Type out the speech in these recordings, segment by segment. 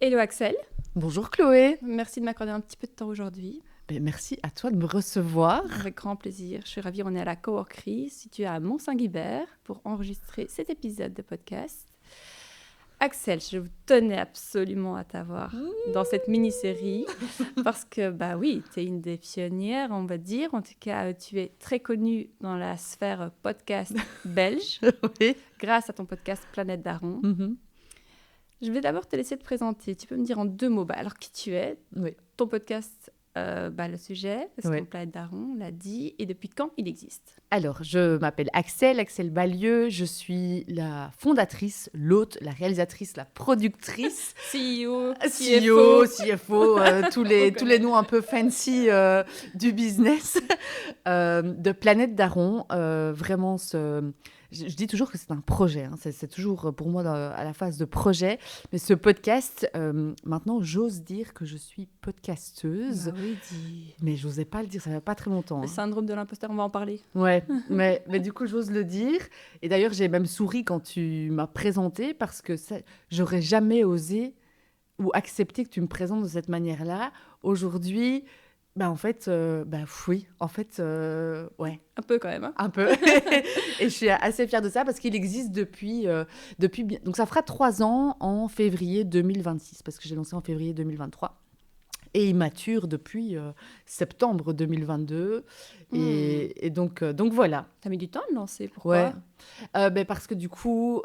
Hello Axel, Bonjour Chloé. merci de m'accorder un petit peu de temps aujourd'hui. Merci à toi de me recevoir. Avec grand plaisir. Je suis ravie, on est à la coworkerie située à Mont-Saint-Guibert pour enregistrer cet épisode de podcast. Axel, je tenais absolument à t'avoir dans cette mini-série parce que, bah oui, tu es une des pionnières, on va dire. En tout cas, tu es très connue dans la sphère podcast belge Oui. grâce à ton podcast Planète Daron. Je vais d'abord te laisser te présenter. Tu peux me dire en 2 mots, alors qui tu es, Oui. ton podcast, le sujet, parce Oui. que Planète Daron, on l'a dit, et depuis quand il existe. Alors, je m'appelle Axel Balieu. Je suis la fondatrice, l'hôte, la réalisatrice, la productrice. CEO, CEO, CFO, tous les noms un peu fancy du business de Planète Daron. Vraiment, je dis toujours que c'est un projet. C'est toujours pour moi à la phase de projet. Mais ce podcast, maintenant, j'ose dire que je suis podcasteuse. Bah oui, dis. Mais je n'osais pas le dire, ça fait pas très longtemps. Le syndrome de l'imposteur, on va en parler. Ouais, mais du coup, j'ose le dire. Et d'ailleurs, j'ai même souri quand tu m'as présenté parce que j'aurais jamais osé ou accepté que tu me présentes de cette manière-là. Aujourd'hui, en fait, oui, en fait, ouais, Un peu quand même. Hein. un peu. Et je suis assez fière de ça parce qu'il existe depuis donc ça fera 3 ans en février 2026 parce que j'ai lancé en février 2023. Et il mature depuis septembre 2022. Et donc voilà. T'as mis du temps à le lancer, pourquoi? Ouais. Parce que du coup,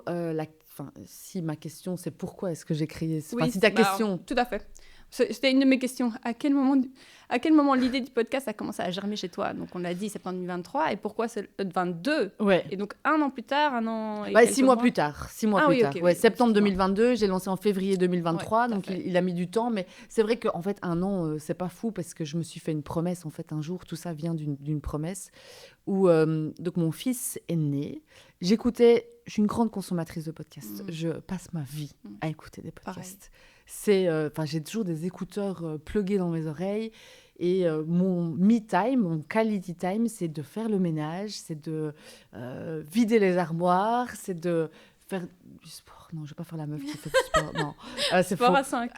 si ma question, c'est pourquoi est-ce que j'ai créé... Oui, si ta question... tout à fait. C'était une de mes questions. À quel moment l'idée du podcast a commencé à germer chez toi? Donc, on l'a dit, septembre 2023. Et pourquoi c'est le 22? Ouais. Et donc, 1 an plus tard, 1 an et 6 mois plus tard. 6 mois plus tard. Okay, ouais, oui, septembre excuse-moi. 2022, j'ai lancé en février 2023. Ouais, Donc, il a mis du temps. Mais c'est vrai qu'en fait, 1 an, c'est pas fou parce que je me suis fait une promesse. En fait, un jour, tout ça vient d'une promesse où donc mon fils est né. Je suis une grande consommatrice de podcasts. Je passe ma vie à écouter des podcasts. J'ai toujours des écouteurs plugués dans mes oreilles. Et mon me time, mon quality time, c'est de faire le ménage, c'est de vider les armoires, c'est de faire du sport. Non, je vais pas faire la meuf qui fait du sport. Non, c'est Sport faux. à 5.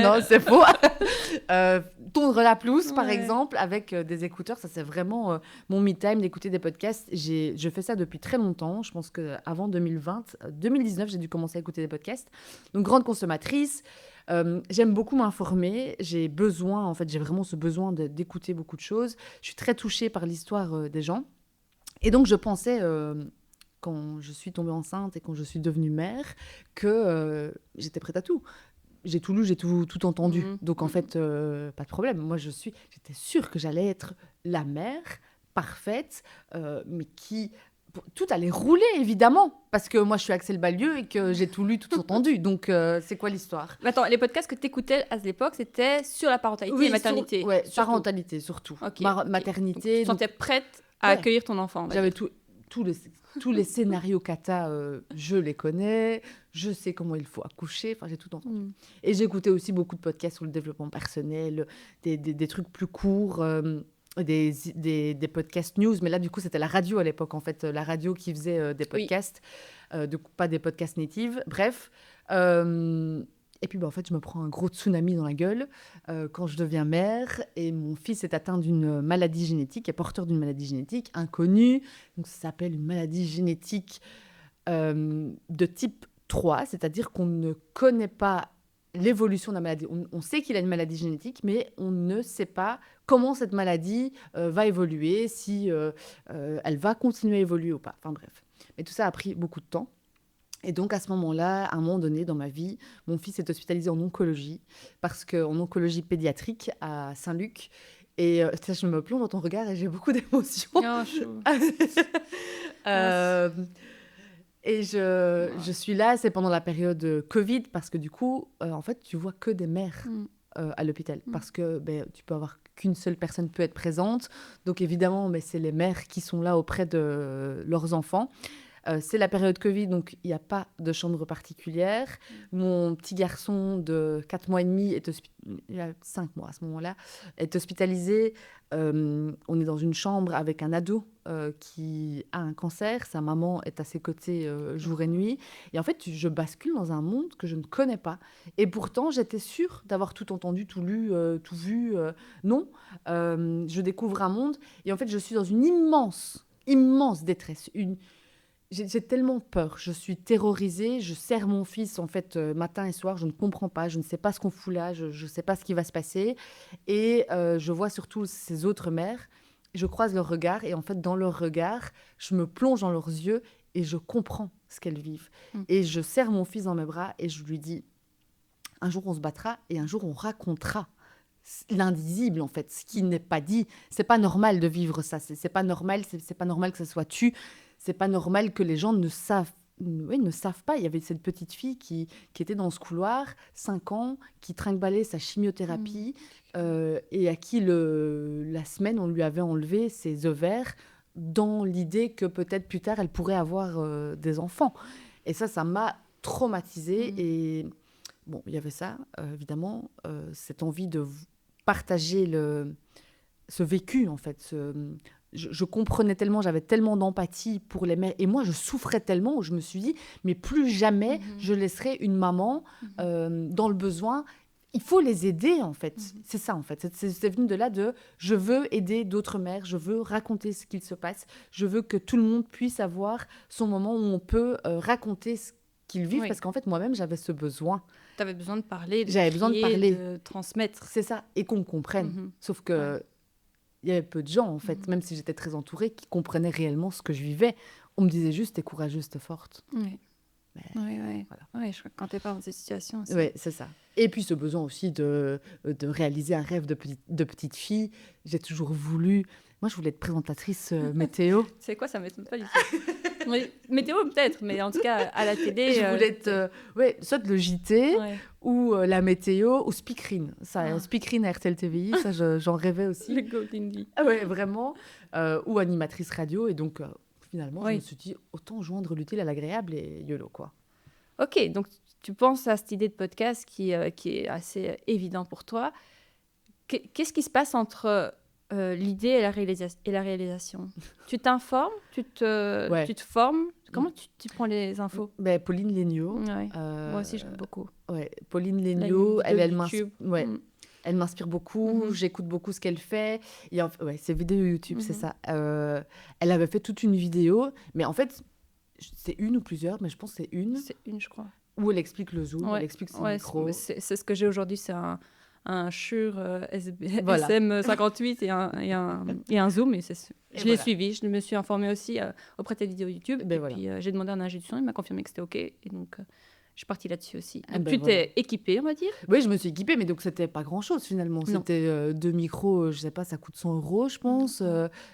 Non, c'est faux. Tondre la pelouse, par Ouais. exemple, avec des écouteurs, ça c'est vraiment mon me time d'écouter des podcasts. Je fais ça depuis très longtemps. Je pense qu'avant 2019, j'ai dû commencer à écouter des podcasts. Donc, grande consommatrice. J'aime beaucoup m'informer. J'ai vraiment ce besoin d'écouter beaucoup de choses. Je suis très touchée par l'histoire des gens. Et donc, je pensais, quand je suis tombée enceinte et quand je suis devenue mère, que j'étais prête à tout. J'ai tout lu, j'ai tout entendu. Donc, en fait, pas de problème. Moi, j'étais sûre que j'allais être la mère parfaite, mais qui... Tout allait rouler, évidemment, parce que moi, je suis Axel Balieu et que j'ai tout lu, tout entendu. Donc, c'est quoi l'histoire? Mais attends, les podcasts que tu écoutais à l'époque, c'était sur la parentalité et maternité. Ouais, surtout. parentalité, surtout. Ok. Maternité. Donc, tu te sentais prête à Ouais. accueillir ton enfant. J'avais tous les scénarios kata, je les connais, je sais comment il faut accoucher, j'ai tout entendu. Et j'écoutais aussi beaucoup de podcasts sur le développement personnel, des trucs plus courts, des podcasts news, mais là du coup c'était la radio à l'époque en fait, la radio qui faisait des podcasts, pas des podcasts natives, bref. Et puis en fait, je me prends un gros tsunami dans la gueule quand je deviens mère et mon fils est atteint d'une maladie génétique, est porteur d'une maladie génétique inconnue. Donc ça s'appelle une maladie génétique de type 3, c'est-à-dire qu'on ne connaît pas l'évolution de la maladie. On sait qu'il a une maladie génétique, mais on ne sait pas comment cette maladie va évoluer, si elle va continuer à évoluer ou pas. Enfin bref. Mais tout ça a pris beaucoup de temps. Et donc, à ce moment-là, à un moment donné dans ma vie, mon fils est hospitalisé en oncologie, en oncologie pédiatrique à Saint-Luc. Et je me plonge dans ton regard et j'ai beaucoup d'émotions. Oh, chaud. Et je suis là, c'est pendant la période Covid, parce que du coup, en fait, tu vois que des mères à l'hôpital. Parce que tu peux avoir qu'une seule personne peut être présente. Donc, évidemment, c'est les mères qui sont là auprès de leurs enfants. C'est la période Covid, donc il n'y a pas de chambre particulière. Mon petit garçon de 4 mois et demi, il a 5 mois à ce moment-là, est hospitalisé. On est dans une chambre avec un ado qui a un cancer. Sa maman est à ses côtés jour et nuit. Et en fait, je bascule dans un monde que je ne connais pas. Et pourtant, j'étais sûre d'avoir tout entendu, tout lu, tout vu. Non, je découvre un monde. Et en fait, je suis dans une immense détresse. J'ai tellement peur, je suis terrorisée, je serre mon fils en fait matin et soir, je ne comprends pas, je ne sais pas ce qu'on fout là, je ne sais pas ce qui va se passer. Et je vois surtout ces autres mères, je croise leur regard et en fait dans leur regard, je me plonge dans leurs yeux et je comprends ce qu'elles vivent. Et je serre mon fils dans mes bras et je lui dis, un jour on se battra et un jour on racontera l'indisible en fait, ce qui n'est pas dit. C'est pas normal de vivre ça, c'est pas normal, c'est pas normal que ça soit tu. C'est pas normal que les gens ne savent pas. Il y avait cette petite fille qui était dans ce couloir, 5 ans, qui trinque-ballait sa chimiothérapie et à qui la semaine, on lui avait enlevé ses ovaires dans l'idée que peut-être plus tard, elle pourrait avoir des enfants. Et ça m'a traumatisée. Et bon, il y avait ça, évidemment, cette envie de partager ce vécu, en fait, je comprenais tellement, j'avais tellement d'empathie pour les mères. Et moi, je souffrais tellement, je me suis dit, mais plus jamais je laisserai une maman dans le besoin. Il faut les aider, en fait. C'est ça, en fait. C'est venu de là je veux aider d'autres mères, je veux raconter ce qu'il se passe, je veux que tout le monde puisse avoir son moment où on peut raconter ce qu'ils vivent, parce qu'en fait, moi-même, j'avais ce besoin. Tu avais besoin de parler, J'avais besoin de parler, de transmettre. C'est ça, et qu'on me comprenne. Sauf que... Il y avait peu de gens, en fait, même si j'étais très entourée, qui comprenaient réellement ce que je vivais. On me disait juste, t'es courageuse, t'es forte. Oui. Mais, voilà. Oui, je crois que quand t'es pas dans cette situation aussi. Oui, c'est ça. Et puis ce besoin aussi de réaliser un rêve de petite fille. J'ai toujours voulu... Moi, je voulais être présentatrice météo. C'est quoi, ça m'étonne pas du tout. Oui, météo peut-être, mais en tout cas, à la télé... Je voulais être soit le JT, ou la météo, ou speakerine. Speakerine à RTL TVI, ça, j'en rêvais aussi. Le Golden Lee. Ah ouais, vraiment. Ou animatrice radio. Et donc, finalement, je me suis dit, autant joindre l'utile à l'agréable et YOLO, quoi. Ok, donc tu penses à cette idée de podcast qui est assez évident pour toi. Qu'est-ce qui se passe entre l'idée et la réalisation? Tu t'informes, tu te formes. Comment tu prends les infos? Pauline Léniaud. Moi aussi, j'aime beaucoup. Pauline Léniaud, elle m'inspire beaucoup. J'écoute beaucoup ce qu'elle fait. Et ses vidéos YouTube, c'est ça. Elle avait fait toute une vidéo, mais en fait, c'est une ou plusieurs, mais je pense que c'est une. C'est une, je crois. Où elle explique le Zoom, elle explique son micro. C'est ce que j'ai aujourd'hui, c'est un Shure SM58 et un Zoom. Je l'ai suivi, je me suis informée aussi auprès de tes vidéos YouTube. Puis j'ai demandé à un ingé du son, il m'a confirmé que c'était OK. Et donc, je suis partie là-dessus aussi. Donc, tu t'es équipée, on va dire? Oui, je me suis équipée, mais donc c'était pas grand-chose finalement. Non. C'était 2 micros, je sais pas, ça coûte 100 €, je pense.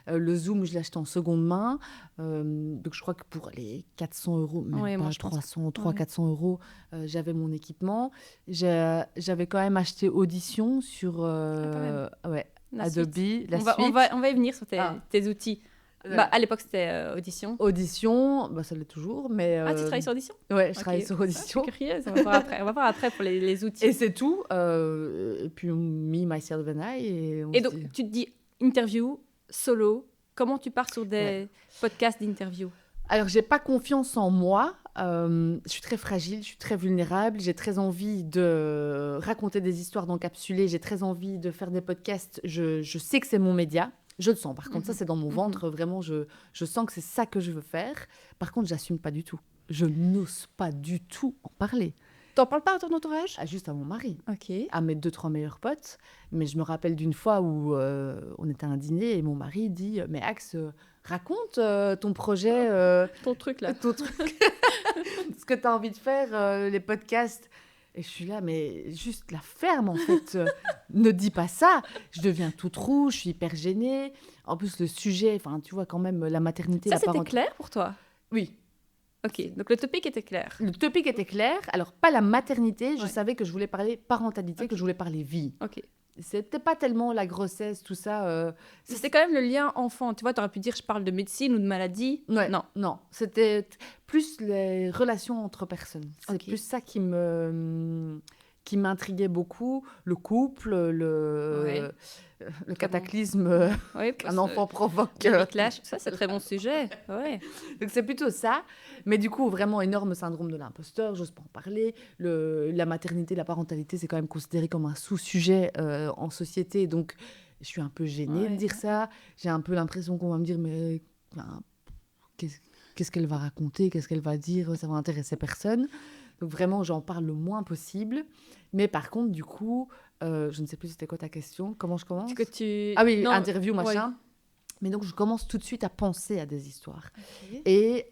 Le Zoom, je l'ai acheté en seconde main. Donc je crois que pour les 400 €, même pas 300, 400 €, j'avais mon équipement. J'avais quand même acheté Audition sur Adobe. La suite. On va y venir sur tes outils. À l'époque, c'était Audition. Audition, ça l'est toujours, mais... tu travailles sur Audition? Ouais, je travaille sur Audition. Je suis curieuse, on va voir après pour les outils. Et c'est tout. Et puis, Me, Myself and I. Et donc, tu te dis interview, solo. Comment tu pars sur des podcasts d'interview? Alors, j'ai pas confiance en moi. Je suis très fragile, je suis très vulnérable. J'ai très envie de raconter des histoires d'encapsuler. J'ai très envie de faire des podcasts. Je sais que c'est mon média. Je le sens. Par contre, ça, c'est dans mon ventre. Vraiment, je sens que c'est ça que je veux faire. Par contre, j'assume pas du tout. Je n'ose pas du tout en parler. T'en parles pas à ton entourage? Juste à mon mari. Ok. À mes 2-3 meilleurs potes. Mais je me rappelle d'une fois où on était à un dîner et mon mari dit « Mais Axe, raconte ton projet. Ton truc, là. Ton truc. Ce que tu as envie de faire, les podcasts. » Et je suis là, mais juste la ferme, en fait. Ne dis pas ça. Je deviens toute rouge, je suis hyper gênée. En plus, le sujet, tu vois, quand même, la maternité... Ça, c'était clair pour toi? Oui. Ok, donc le topic était clair. Le topic était clair. Alors, pas la maternité. Je savais que je voulais parler parentalité, que je voulais parler vie. Ok. c'était pas tellement la grossesse, tout ça. C'était quand même le lien enfant. Tu vois, tu aurais pu dire je parle de médecine ou de maladie. Ouais, Non. non, c'était plus les relations entre personnes. C'est Ok. plus ça qui m'intriguait beaucoup. Le couple, le cataclysme Oui, qu'un enfant provoque. le clash. Ça, c'est très bon sujet. Ouais. Donc c'est plutôt ça. Mais du coup, vraiment énorme syndrome de l'imposteur, j'ose pas en parler. La maternité, la parentalité, c'est quand même considéré comme un sous-sujet en société. Donc je suis un peu gênée de dire ça. J'ai un peu l'impression qu'on va me dire, mais enfin, qu'est-ce qu'elle va raconter, qu'est-ce qu'elle va dire, ça va intéresser personne. Donc vraiment, j'en parle le moins possible. Mais par contre, du coup, je ne sais plus c'était quoi ta question. Comment je commence ? Ah oui, Non, interview, machin. ouais. Mais donc, je commence tout de suite à penser à des histoires. Ok. Et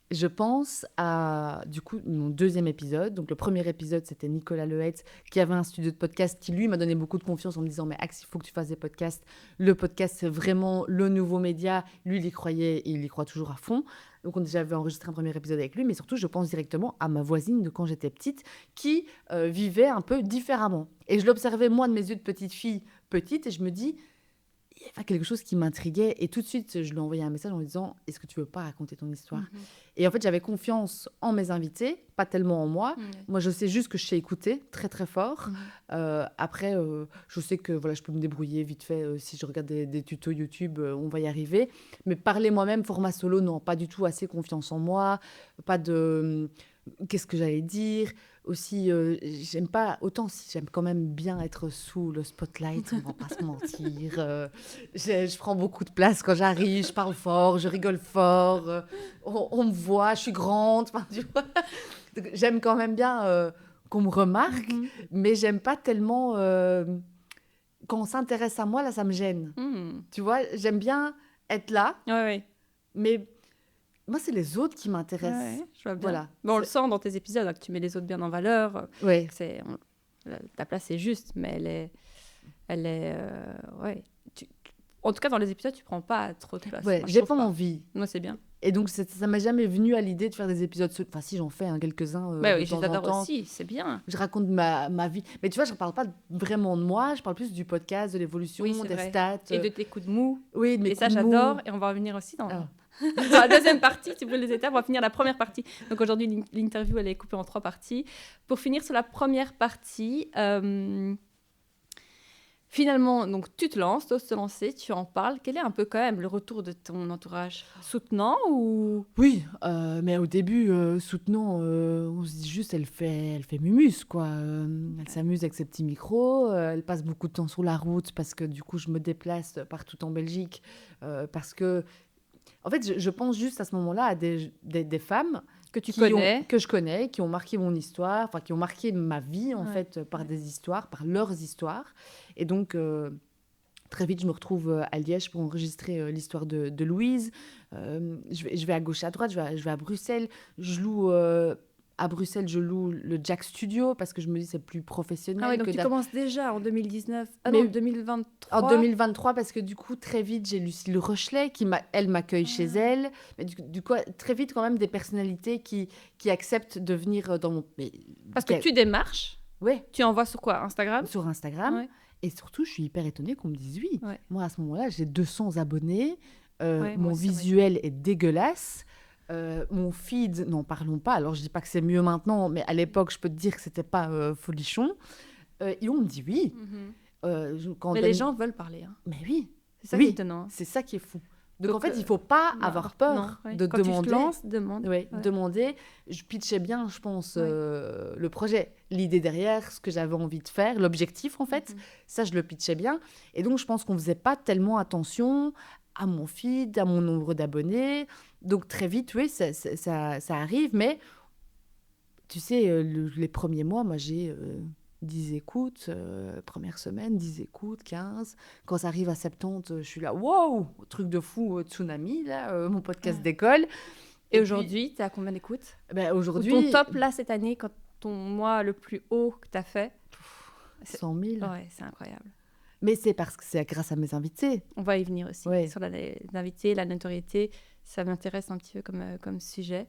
je pense à, du coup, mon deuxième épisode. Donc, le premier épisode, c'était Nicolas Lehetz, qui avait un studio de podcast, qui, lui, m'a donné beaucoup de confiance en me disant, mais Axe, il faut que tu fasses des podcasts. Le podcast, c'est vraiment le nouveau média. Lui, il y croyait et il y croit toujours à fond. Donc, j'avais enregistré un premier épisode avec lui. Mais surtout, je pense directement à ma voisine de quand j'étais petite, qui vivait un peu différemment. Et je l'observais, moi, de mes yeux de petite fille petite, et je me dis... il y avait quelque chose qui m'intriguait et tout de suite je lui ai envoyé un message en lui disant est-ce que tu veux pas raconter ton histoire et en fait j'avais confiance en mes invités, pas tellement en moi. Moi je sais juste que je sais écouter très très fort. Après je sais que voilà, je peux me débrouiller vite fait si je regarde des tutos YouTube, on va y arriver, mais parler moi-même format solo, non, pas du tout, assez confiance en moi, pas de qu'est-ce que j'allais dire. Aussi, j'aime pas autant si j'aime quand même bien être sous le spotlight, on va pas se mentir. Je prends beaucoup de place quand j'arrive, je parle fort, je rigole fort, on me voit, je suis grande. Tu vois. Donc, j'aime quand même bien qu'on me remarque, mais j'aime pas tellement quand on s'intéresse à moi, là, ça me gêne. Tu vois, j'aime bien être là, mais moi, c'est les autres qui m'intéressent. Je vois bien. Voilà. Bon, on le sent dans tes épisodes, hein, que tu mets les autres bien en valeur. Ouais. Ta place est juste, mais elle est en tout cas, dans les épisodes, tu prends pas trop de place. Ouais, j'ai pas envie. Moi, c'est bien. Et donc, ça m'est jamais venu à l'idée de faire des épisodes... Enfin, si, j'en fais quelques-uns de je temps les en adore temps. aussi, c'est bien. Je raconte ma vie. Mais tu vois, je ne parle pas vraiment de moi, je parle plus du podcast, de l'évolution, des stats. Et de tes coups de mou. Oui, de mes et coups ça, de mou. j'adore. Et on va revenir aussi dans la deuxième partie, tu peux les étapes. On va finir la première partie. Donc aujourd'hui, l'interview, elle est coupée en 3 parties. Pour finir sur la première partie... Finalement, donc, tu te lances, tu oses te lancer, tu en parles. Quel est un peu quand même le retour de ton entourage ? Soutenant ou... Oui, mais au début, soutenant, on se dit juste, elle fait mumus, quoi. Elle s'amuse avec ses petits micros, elle passe beaucoup de temps sur la route parce que du coup, je me déplace partout en Belgique. Parce que, en fait, je pense juste à ce moment-là à des femmes que je connais, qui ont marqué mon histoire, enfin qui ont marqué ma vie en fait par des histoires, par leurs histoires. Et donc très vite, je me retrouve à Liège pour enregistrer l'histoire de Louise. Je vais à gauche, à droite, je vais à Bruxelles. À Bruxelles, je loue le Jack Studio parce que je me dis c'est plus professionnel. Ah oui, donc tu commences déjà en 2019, mais 2023. En 2023, parce que du coup, très vite, j'ai Lucille Rochelet, elle m'accueille chez elle. Mais du coup, très vite, quand même, des personnalités qui acceptent de venir dans mon... Parce que tu démarches. Ouais. Tu envoies sur quoi ? Instagram ? Sur Instagram. Ouais. Et surtout, je suis hyper étonnée qu'on me dise oui. Ouais. Moi, à ce moment-là, j'ai 200 abonnés. Mon visuel est dégueulasse. Mon feed, n'en parlons pas. Alors, je dis pas que c'est mieux maintenant, mais à l'époque, je peux te dire que c'était pas folichon. Et on me dit oui. Mais les gens veulent parler. Hein. Mais oui. C'est ça qui est étonnant. C'est ça qui est fou. Donc en fait, il ne faut pas avoir peur de Quand demander. Quand tu te lances, demande. Demander. Je pitchais bien, je pense, le projet. L'idée derrière, ce que j'avais envie de faire, l'objectif en fait. Ça, je le pitchais bien. Et donc, je pense qu'on ne faisait pas tellement attention à mon feed, à mon nombre d'abonnés. Donc très vite, oui, ça arrive. Mais tu sais, les premiers mois, moi, j'ai... 10 écoutes, première semaine, 10 écoutes, 15. Quand ça arrive à 70, je suis là, wow, truc de fou, tsunami, là, mon podcast d'école. Et aujourd'hui, tu as combien d'écoutes ? Aujourd'hui... Ou ton top, là, cette année, quand ton mois le plus haut que tu as fait ? 100 000. Ouais, c'est incroyable. Mais c'est parce que c'est grâce à mes invités. On va y venir aussi, sur les invités, la notoriété. Ça m'intéresse un petit peu comme sujet.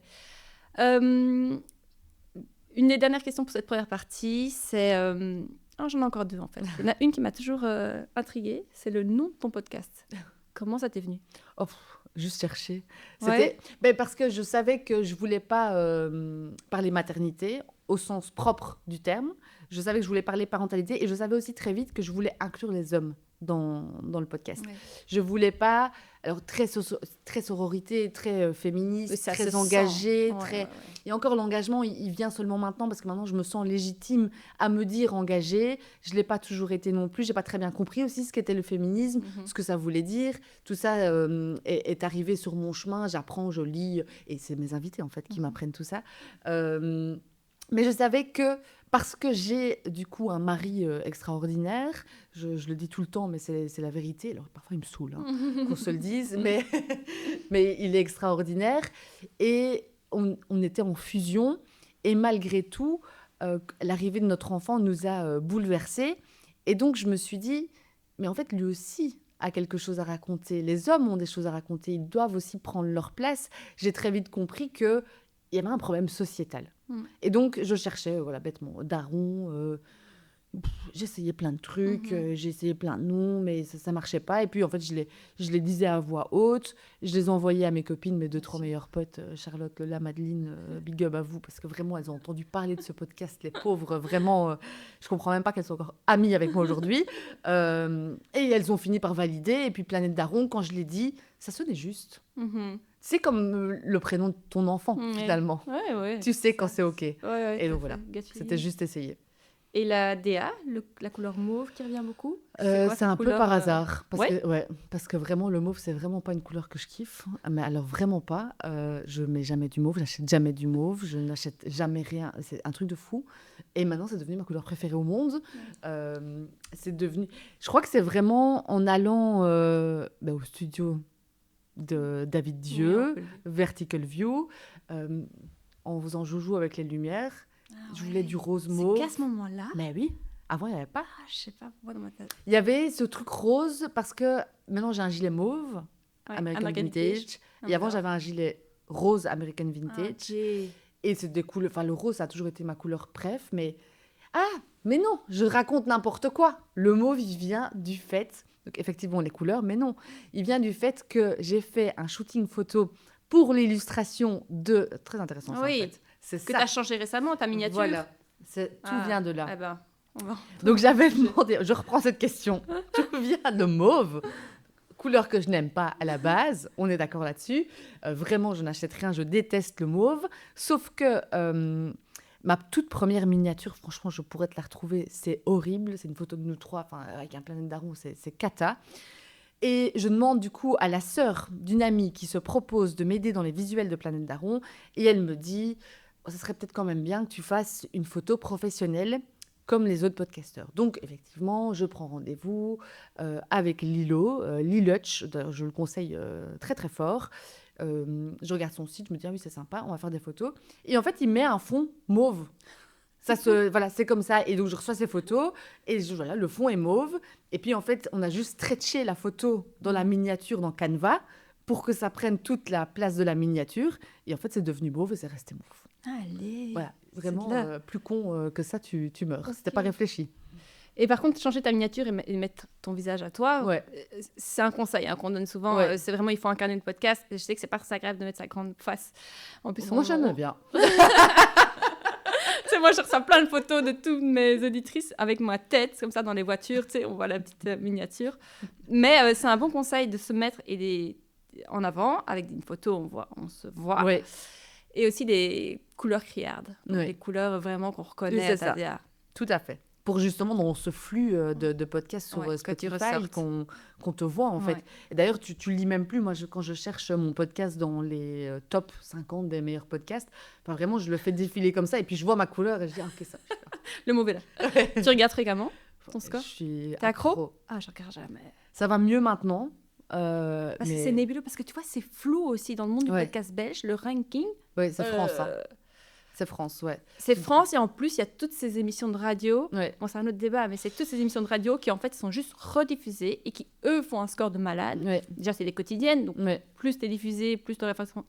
Une des dernières questions pour cette première partie, c'est J'en ai encore 2 en fait. Il y en a une qui m'a toujours intriguée, c'est le nom de ton podcast. Comment ça t'est venu? Juste chercher. Ouais. Parce que je savais que je voulais pas parler maternité au sens propre du terme. Je savais que je voulais parler parentalité et je savais aussi très vite que je voulais inclure les hommes dans le podcast. Ouais. Je voulais pas... Alors, très sororité, très féministe, Ça très se engagée. sent. Ouais. Et encore, l'engagement, il vient seulement maintenant parce que maintenant, je me sens légitime à me dire engagée. Je ne l'ai pas toujours été non plus. Je n'ai pas très bien compris aussi ce qu'était le féminisme, ce que ça voulait dire. Tout ça est arrivé sur mon chemin. J'apprends, je lis. Et c'est mes invités, en fait, qui m'apprennent tout ça. Mais je savais que, parce que j'ai du coup un mari extraordinaire, je le dis tout le temps, mais c'est la vérité. Alors parfois il me saoule qu'on se le dise, mais il est extraordinaire. Et on était en fusion. Et malgré tout, l'arrivée de notre enfant nous a bouleversés. Et donc je me suis dit, mais en fait lui aussi a quelque chose à raconter. Les hommes ont des choses à raconter. Ils doivent aussi prendre leur place. J'ai très vite compris qu'il y avait un problème sociétal. Et donc, je cherchais, bêtement, daron. J'ai essayé plein de trucs, j'ai essayé plein de noms, mais ça marchait pas. Et puis, en fait, je les disais à voix haute. Je les envoyais à mes copines, mes 2-3 meilleures potes, Charlotte, Lola, Madeleine, big up à vous, parce que vraiment, elles ont entendu parler de ce podcast, les pauvres. Vraiment, je comprends même pas qu'elles soient encore amies avec moi aujourd'hui. Et elles ont fini par valider. Et puis, Planète Daron, quand je l'ai dit, ça sonnait juste. C'est comme le prénom de ton enfant, finalement. Ouais. Tu sais quand c'est OK. Ouais, et donc voilà, c'était juste essayer. Et la DA, la couleur mauve qui revient beaucoup, c'est un peu par hasard. Ouais. Parce que vraiment, le mauve, c'est vraiment pas une couleur que je kiffe. Mais alors, vraiment pas. Je mets jamais du mauve, je n'achète jamais du mauve, je n'achète jamais rien. C'est un truc de fou. Et maintenant, c'est devenu ma couleur préférée au monde. C'est devenu... Je crois que c'est vraiment en allant au studio de David Dieu, Vertical View, en faisant joujou avec les lumières. Je voulais du rose mauve. C'est qu'à ce moment-là? Mais oui, avant il n'y avait pas. Je sais pas pourquoi dans ma tête. Il y avait ce truc rose parce que maintenant j'ai un gilet mauve, American Vintage. Et avant j'avais un gilet rose American Vintage. Et c'est des couleurs. Enfin, le rose ça a toujours été ma couleur préf, mais non, je raconte n'importe quoi. Le mauve il vient du fait. Donc effectivement les couleurs, mais non, il vient du fait que j'ai fait un shooting photo pour l'illustration de... Très intéressant ça en fait. C'est que tu as changé récemment, ta miniature. Voilà, tout vient de là. Eh ben, donc j'avais demandé, je reprends cette question, tout vient de mauve, couleur que je n'aime pas à la base, on est d'accord là-dessus. Vraiment, je n'achète rien, je déteste le mauve, sauf que... ma toute première miniature, franchement, je pourrais te la retrouver. C'est horrible. C'est une photo de nous trois, avec un Planète Daron, c'est cata. Et je demande du coup à la sœur d'une amie qui se propose de m'aider dans les visuels de Planète Daron. Et elle me dit, ça serait peut-être quand même bien que tu fasses une photo professionnelle comme les autres podcasteurs. Donc, effectivement, je prends rendez-vous avec Lilo, Lilutch, je le conseille très, très fort. Je regarde son site, je me dis, oui, c'est sympa, on va faire des photos. Et en fait, il met un fond mauve. C'est comme ça. Et donc, je reçois ces photos et le fond est mauve. Et puis, en fait, on a juste stretché la photo dans la miniature, dans Canva, pour que ça prenne toute la place de la miniature. Et en fait, c'est devenu mauve et c'est resté mauve. Allez. Voilà, vraiment, plus con que ça, tu meurs. Okay. C'était pas réfléchi. Et par contre, changer ta miniature et mettre ton visage à toi, c'est un conseil qu'on donne souvent. C'est vraiment, il faut incarner le podcast. Je sais que c'est pas très agréable de mettre sa grande face. En plus, moi, j'aime bien. Moi, je reçois plein de photos de toutes mes auditrices avec ma tête, comme ça, dans les voitures. On voit la petite miniature. Mais c'est un bon conseil de se mettre en avant. Avec une photo, on se voit. Ouais. Et aussi des couleurs criardes. Des couleurs vraiment qu'on reconnaît. Oui, c'est ça. Tout à fait. Pour justement dans ce flux de podcasts sur Spotify qu'on te voit en fait. Et d'ailleurs, tu lis même plus. Moi, quand je cherche mon podcast dans les top 50 des meilleurs podcasts, vraiment, je le fais défiler comme ça et puis je vois ma couleur et je dis, ok, ça. Le mauvais là. Tu regardes fréquemment ton score? T'es accro? Je regarde jamais. Ça va mieux maintenant. C'est nébuleux parce que tu vois, c'est flou aussi dans le monde du podcast belge, le ranking. Oui, c'est France. C'est France, C'est France et en plus, il y a toutes ces émissions de radio. Bon, c'est un autre débat, mais c'est toutes ces émissions de radio qui, en fait, sont juste rediffusées et qui, eux, font un score de malade. Déjà, c'est des quotidiennes, donc plus t'es diffusé, plus le référencement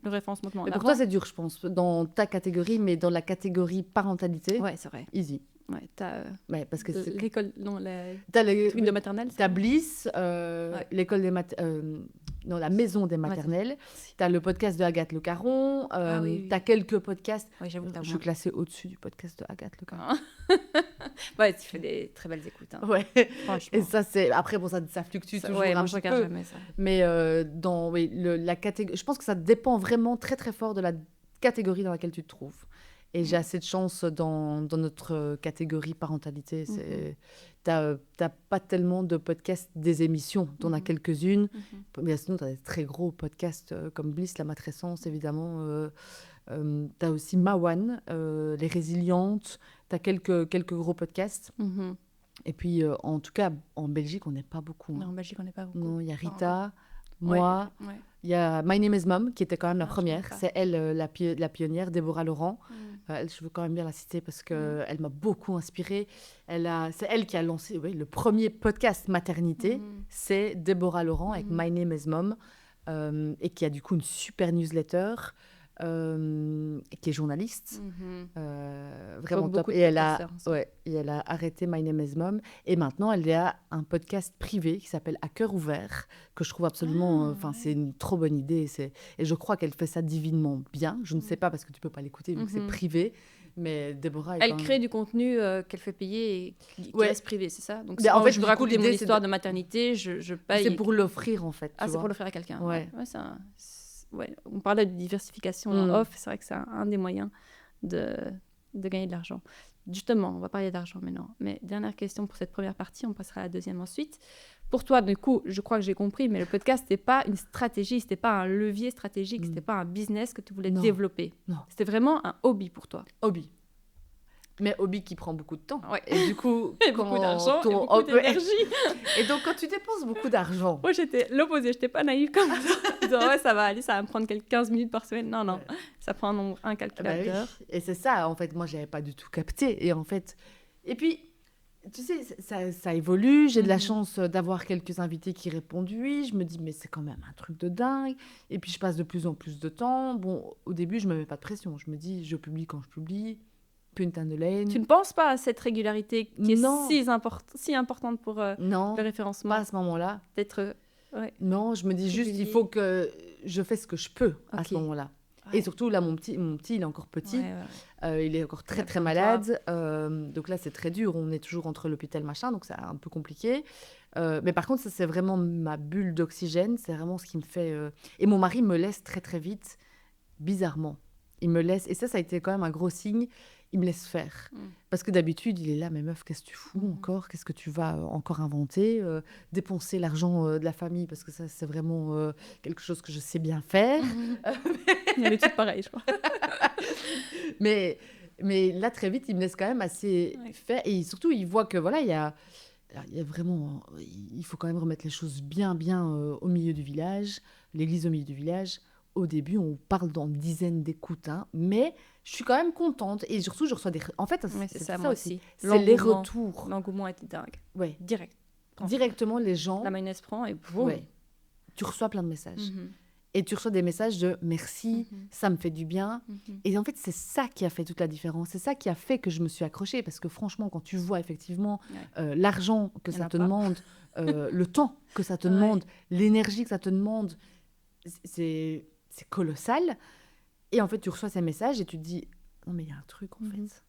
te met en avant. Pour toi, c'est dur, je pense, dans ta catégorie, mais dans la catégorie parentalité, ouais, c'est vrai. Easy. Ouais, t'as Ouais, parce que c'est... l'école, non, le T'as les... truc de maternelle. T'as Bliss, l'école des non, la maison des maternelles. T'as le podcast de Agathe Le Caron. Oui. T'as quelques podcasts. Oui, j'avoue que t'as Je suis moins. classée au-dessus du podcast de Agathe Le Caron. Ouais, tu fais des très belles écoutes. Hein. Ouais. Franchement. Et ça, c'est... Après, bon, ça fluctue toujours ouais, un moi, petit je regarde peu. jamais ça. Mais dans la catégorie... Je pense que ça dépend vraiment très, très fort de la catégorie dans laquelle tu te trouves. Et j'ai assez de chance dans notre catégorie parentalité. T'as pas tellement de podcasts des émissions. T'en as quelques-unes. Mais sinon, t'as des très gros podcasts comme Bliss, la matrescence, évidemment. T'as aussi Mawan, Les Résilientes. T'as quelques gros podcasts. Et puis, en tout cas, en Belgique, on n'est pas beaucoup. Non, en Belgique, on n'est pas beaucoup. Non, il y a Rita, moi... Ouais. Il y a My Name is Mom, qui était quand même la première. Je connais pas. C'est elle, la pionnière, Déborah Laurent. Je veux quand même bien la citer parce qu'elle m'a beaucoup inspirée. C'est elle qui a lancé le premier podcast maternité. C'est Déborah Laurent avec My Name is Mom. Et qui a du coup une super newsletter. Qui est journaliste. Vraiment Comme top. beaucoup de Et elle a arrêté My Name is Mom. Et maintenant, elle a un podcast privé qui s'appelle À cœur ouvert, que je trouve absolument... c'est une trop bonne idée. Et je crois qu'elle fait ça divinement bien. Je ne sais pas parce que tu peux pas l'écouter vu que c'est privé. Mais Déborah elle crée du contenu qu'elle fait payer et qui reste privé, c'est ça? Donc, en fait, je peux raconter mon histoire de maternité, je paye. C'est pour l'offrir, en fait. C'est pour l'offrir à quelqu'un. Ouais. On parlait de diversification en off, c'est vrai que c'est un des moyens de gagner de l'argent. Justement, on va parler d'argent maintenant. Mais dernière question pour cette première partie, on passera à la deuxième ensuite. Pour toi, du coup, je crois que j'ai compris, mais le podcast, c'était pas une stratégie, c'était pas un levier stratégique, c'était pas un business que tu voulais développer. Non. C'était vraiment un hobby pour toi. Hobby. Mais hobby qui prend beaucoup de temps. Ouais. Et du coup, beaucoup d'argent, et beaucoup d'énergie. Et donc, quand tu dépenses beaucoup d'argent... Moi, j'étais l'opposé. Je n'étais pas naïve comme ça. Disant, ouais, ça va aller, ça va me prendre 15 minutes par semaine. Non, ouais. Ça prend un nombre incalculable d'heures. Oui. Et c'est ça, en fait, moi, je n'avais pas du tout capté. Et en fait... Et puis, tu sais, ça évolue. J'ai de la chance d'avoir quelques invités qui répondent oui. Je me dis, mais c'est quand même un truc de dingue. Et puis, je passe de plus en plus de temps. Bon, au début, je ne me mets pas de pression. Je me dis, je publie quand je publie. Putain de laine. Tu ne penses pas à cette régularité qui est si importante pour le référencement? Pas à ce moment-là. Peut-être. Non, je me dis juste, il faut que je fasse ce que je peux à ce moment-là. Ouais. Et surtout, là, mon petit, il est encore petit. Il est encore très, très malade. Donc là, c'est très dur. On est toujours entre l'hôpital, machin. Donc, c'est un peu compliqué. Mais par contre, ça, c'est vraiment ma bulle d'oxygène. C'est vraiment ce qui me fait... Et mon mari me laisse très, très vite, bizarrement. Il me laisse... Et ça a été quand même un gros signe. Il me laisse faire. Parce que d'habitude, il est là, mais meuf, qu'est-ce que tu fous encore? Qu'est-ce que tu vas encore inventer? Dépenser l'argent de la famille, parce que ça, c'est vraiment quelque chose que je sais bien faire. Il y a des trucs pareils, je crois. mais là, très vite, il me laisse quand même assez faire. Et surtout, il voit que, voilà, il y a vraiment... Il faut quand même remettre les choses bien au milieu du village, l'église au milieu du village. Au début, on parle dans dizaines d'écoutes, mais je suis quand même contente. Et surtout, je reçois des... En fait, c'est ça aussi. C'est les retours. L'engouement était dingue. Ouais. Direct. Directement, les gens... La mayonnaise prend et boum. Ouais. Tu reçois plein de messages. Et tu reçois des messages de « merci, ça me fait du bien ». Et en fait, c'est ça qui a fait toute la différence. C'est ça qui a fait que je me suis accrochée. Parce que franchement, quand tu vois effectivement l'argent que ça te demande, le temps que ça te demande, l'énergie que ça te demande, c'est colossal. Et en fait, tu reçois ces messages et tu te dis « non, mais il y a un truc, en fait ».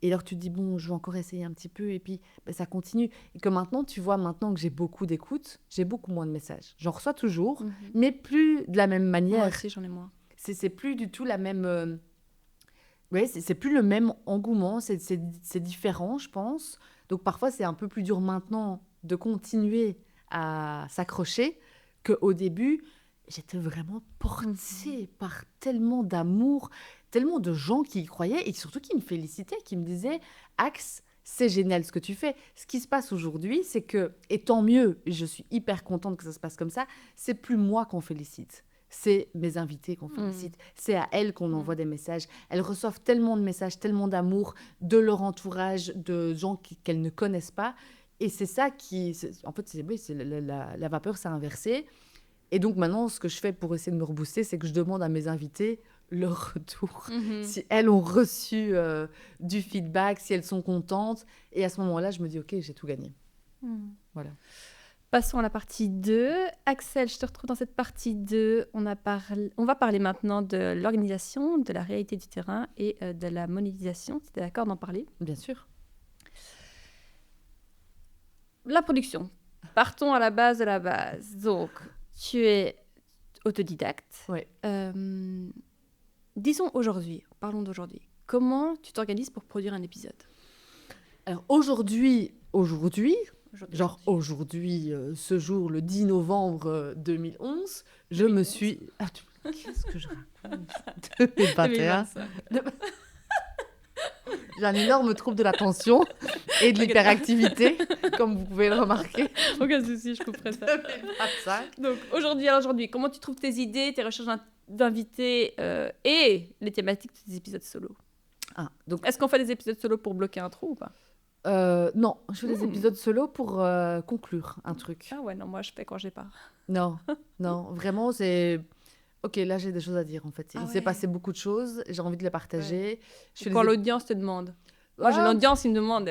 Et alors, tu te dis « bon, je vais encore essayer un petit peu ». Et puis, ça continue. Et que maintenant, tu vois, maintenant que j'ai beaucoup d'écoutes, j'ai beaucoup moins de messages. J'en reçois toujours, mais plus de la même manière. Moi aussi, j'en ai moins. C'est plus du tout la même... c'est plus le même engouement. C'est différent, je pense. Donc, parfois, c'est un peu plus dur maintenant de continuer à s'accrocher qu'au début... J'étais vraiment portée par tellement d'amour, tellement de gens qui y croyaient et surtout qui me félicitaient, qui me disaient « Axe, c'est génial ce que tu fais ». Ce qui se passe aujourd'hui, c'est que, et tant mieux, je suis hyper contente que ça se passe comme ça, c'est plus moi qu'on félicite. C'est mes invités qu'on félicite. C'est à elles qu'on envoie des messages. Elles reçoivent tellement de messages, tellement d'amour de leur entourage, de gens qu'elles ne connaissent pas. Et c'est ça qui... En fait, la vapeur s'est inversée. Et donc maintenant, ce que je fais pour essayer de me rebooster, c'est que je demande à mes invités leur retour, Mhm. si elles ont reçu du feedback, si elles sont contentes. Et à ce moment-là, je me dis, OK, j'ai tout gagné. Mhm. Voilà. Passons à la partie 2. Axel, je te retrouve dans cette partie 2. On va parler maintenant de l'organisation, de la réalité du terrain et de la monétisation. Tu es d'accord d'en parler? Bien sûr. La production. Partons à la base de la base. Donc, tu es autodidacte. Ouais. Disons aujourd'hui, parlons d'aujourd'hui. Comment tu t'organises pour produire un épisode? Alors aujourd'hui, ce jour, le 10 novembre 2011, je me suis... Ah, qu'est-ce que je raconte 2021. J'ai un énorme trouble de l'attention et de l'hyperactivité, comme vous pouvez le remarquer. Aucun souci, je couperai ça. 2025. Donc aujourd'hui, comment tu trouves tes idées, tes recherches d'invités et les thématiques de tes épisodes solo? Donc, est-ce qu'on fait des épisodes solo pour bloquer un trou ou pas? Non, je fais des épisodes solo pour conclure un truc. Ah ouais, non, moi je fais quand j'ai pas. Non, vraiment, c'est... Ok, là j'ai des choses à dire en fait. Il s'est ouais. passé beaucoup de choses, j'ai envie de les partager. Ouais. Quand l'audience te demande. Moi j'ai l'audience, ils me demandent.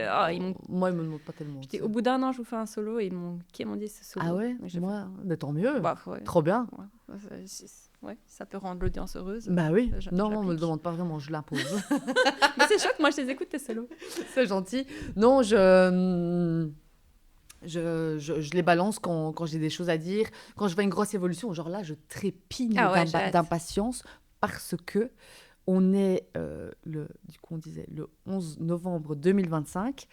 Moi, ils me demandent pas tellement. Au bout d'1 an, je vous fais un solo et ils m'ont dit ce solo. Ah ouais, mais tant mieux. Ouais. Trop bien. Ouais, ça peut rendre l'audience heureuse. Bah oui. Non, on me le demande pas vraiment, je l'impose. Mais c'est chouette, moi je les écoute tes solos. C'est gentil. Non, je les balance quand j'ai des choses à dire. Quand je vois une grosse évolution, genre là, je trépigne d'impatience parce que on est le 11 novembre 2025.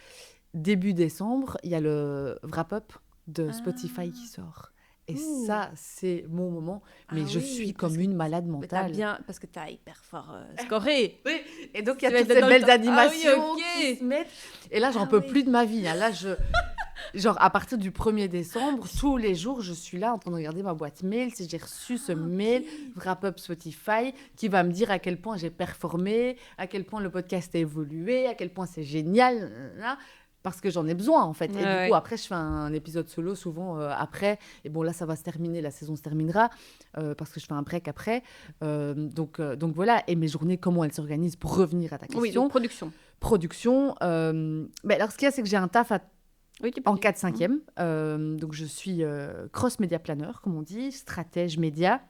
Début décembre, il y a le wrap-up de Spotify qui sort. Et ça, c'est mon moment. Mais je suis comme une malade mentale. Bien, parce que tu as hyper fort scoré. Oui, et donc il y a toutes ces belles animations qui se mettent. Et là, j'en peux plus de ma vie. Hein. Là, genre, à partir du 1er décembre, tous les jours, je suis là en train de regarder ma boîte mail. Si j'ai reçu ce mail, wrap-up Spotify, qui va me dire à quel point j'ai performé, à quel point le podcast a évolué, à quel point c'est génial. Parce que j'en ai besoin, en fait. Et du coup, après, je fais un épisode solo, souvent après. Et bon, là, ça va se terminer, la saison se terminera, parce que je fais un break après. Donc voilà. Et mes journées, comment elles s'organisent pour revenir à ta question. Oui, donc Production. Mais alors, ce qu'il y a, c'est que j'ai un taf en 4/5e. Donc, je suis cross-média planner, comme on dit, stratège média,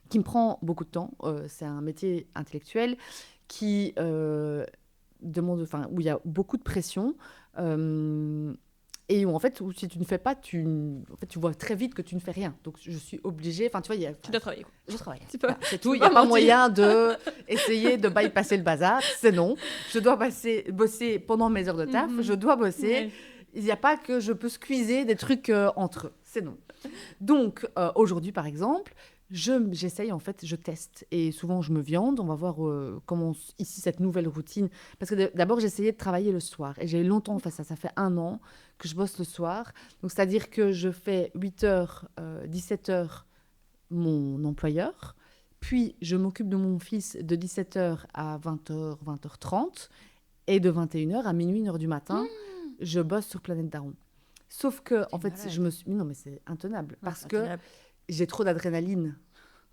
qui me prend beaucoup de temps. C'est un métier intellectuel qui... où il y a beaucoup de pression et où, en fait, si tu ne fais pas, tu vois très vite que tu ne fais rien. Donc, je suis obligée... Enfin, tu vois, tu dois travailler. Je travaille. C'est tout. Il n'y a pas moyen d'essayer de bypasser le bazar. C'est non. Je dois bosser pendant mes heures de taf. Je dois bosser. Il n'y a pas que je peux squeezer des trucs entre eux. C'est non. Donc, aujourd'hui, par exemple... J'essaye, en fait, je teste. Et souvent, je me viande. On va voir comment, ici, cette nouvelle routine. Parce que d'abord, j'essayais de travailler le soir. Et j'ai longtemps fait ça. Ça fait 1 an que je bosse le soir. Donc, c'est-à-dire que je fais 8h, 17h, mon employeur. Puis, je m'occupe de mon fils de 17h à 20h, 20h30. Et de 21h à minuit, 1h du matin, je bosse sur Planète Daron. Sauf que, en fait, je me suis... Non, mais c'est intenable. Parce que... j'ai trop d'adrénaline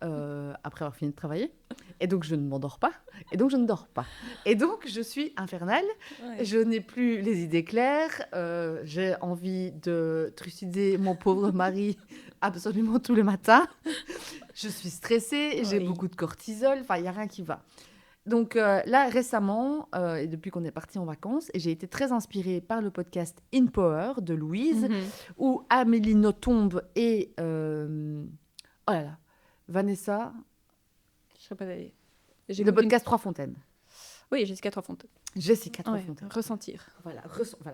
après avoir fini de travailler. Et donc, je ne m'endors pas. Et donc, je ne dors pas. Et donc, je suis infernale. Ouais. Je n'ai plus les idées claires. J'ai envie de trucider mon pauvre mari absolument tous les matins. Je suis stressée. J'ai beaucoup de cortisol. Enfin, il n'y a rien qui va. Donc là, récemment, et depuis qu'on est parti en vacances, et j'ai été très inspirée par le podcast In Power de Louise, où Amélie Nothomb et Vanessa... Je ne sais pas d'aller. Le podcast Trois Fontaines. Oui, Jessica Trois Fontaines. Jessica Trois Fontaines. Ressentir. Voilà,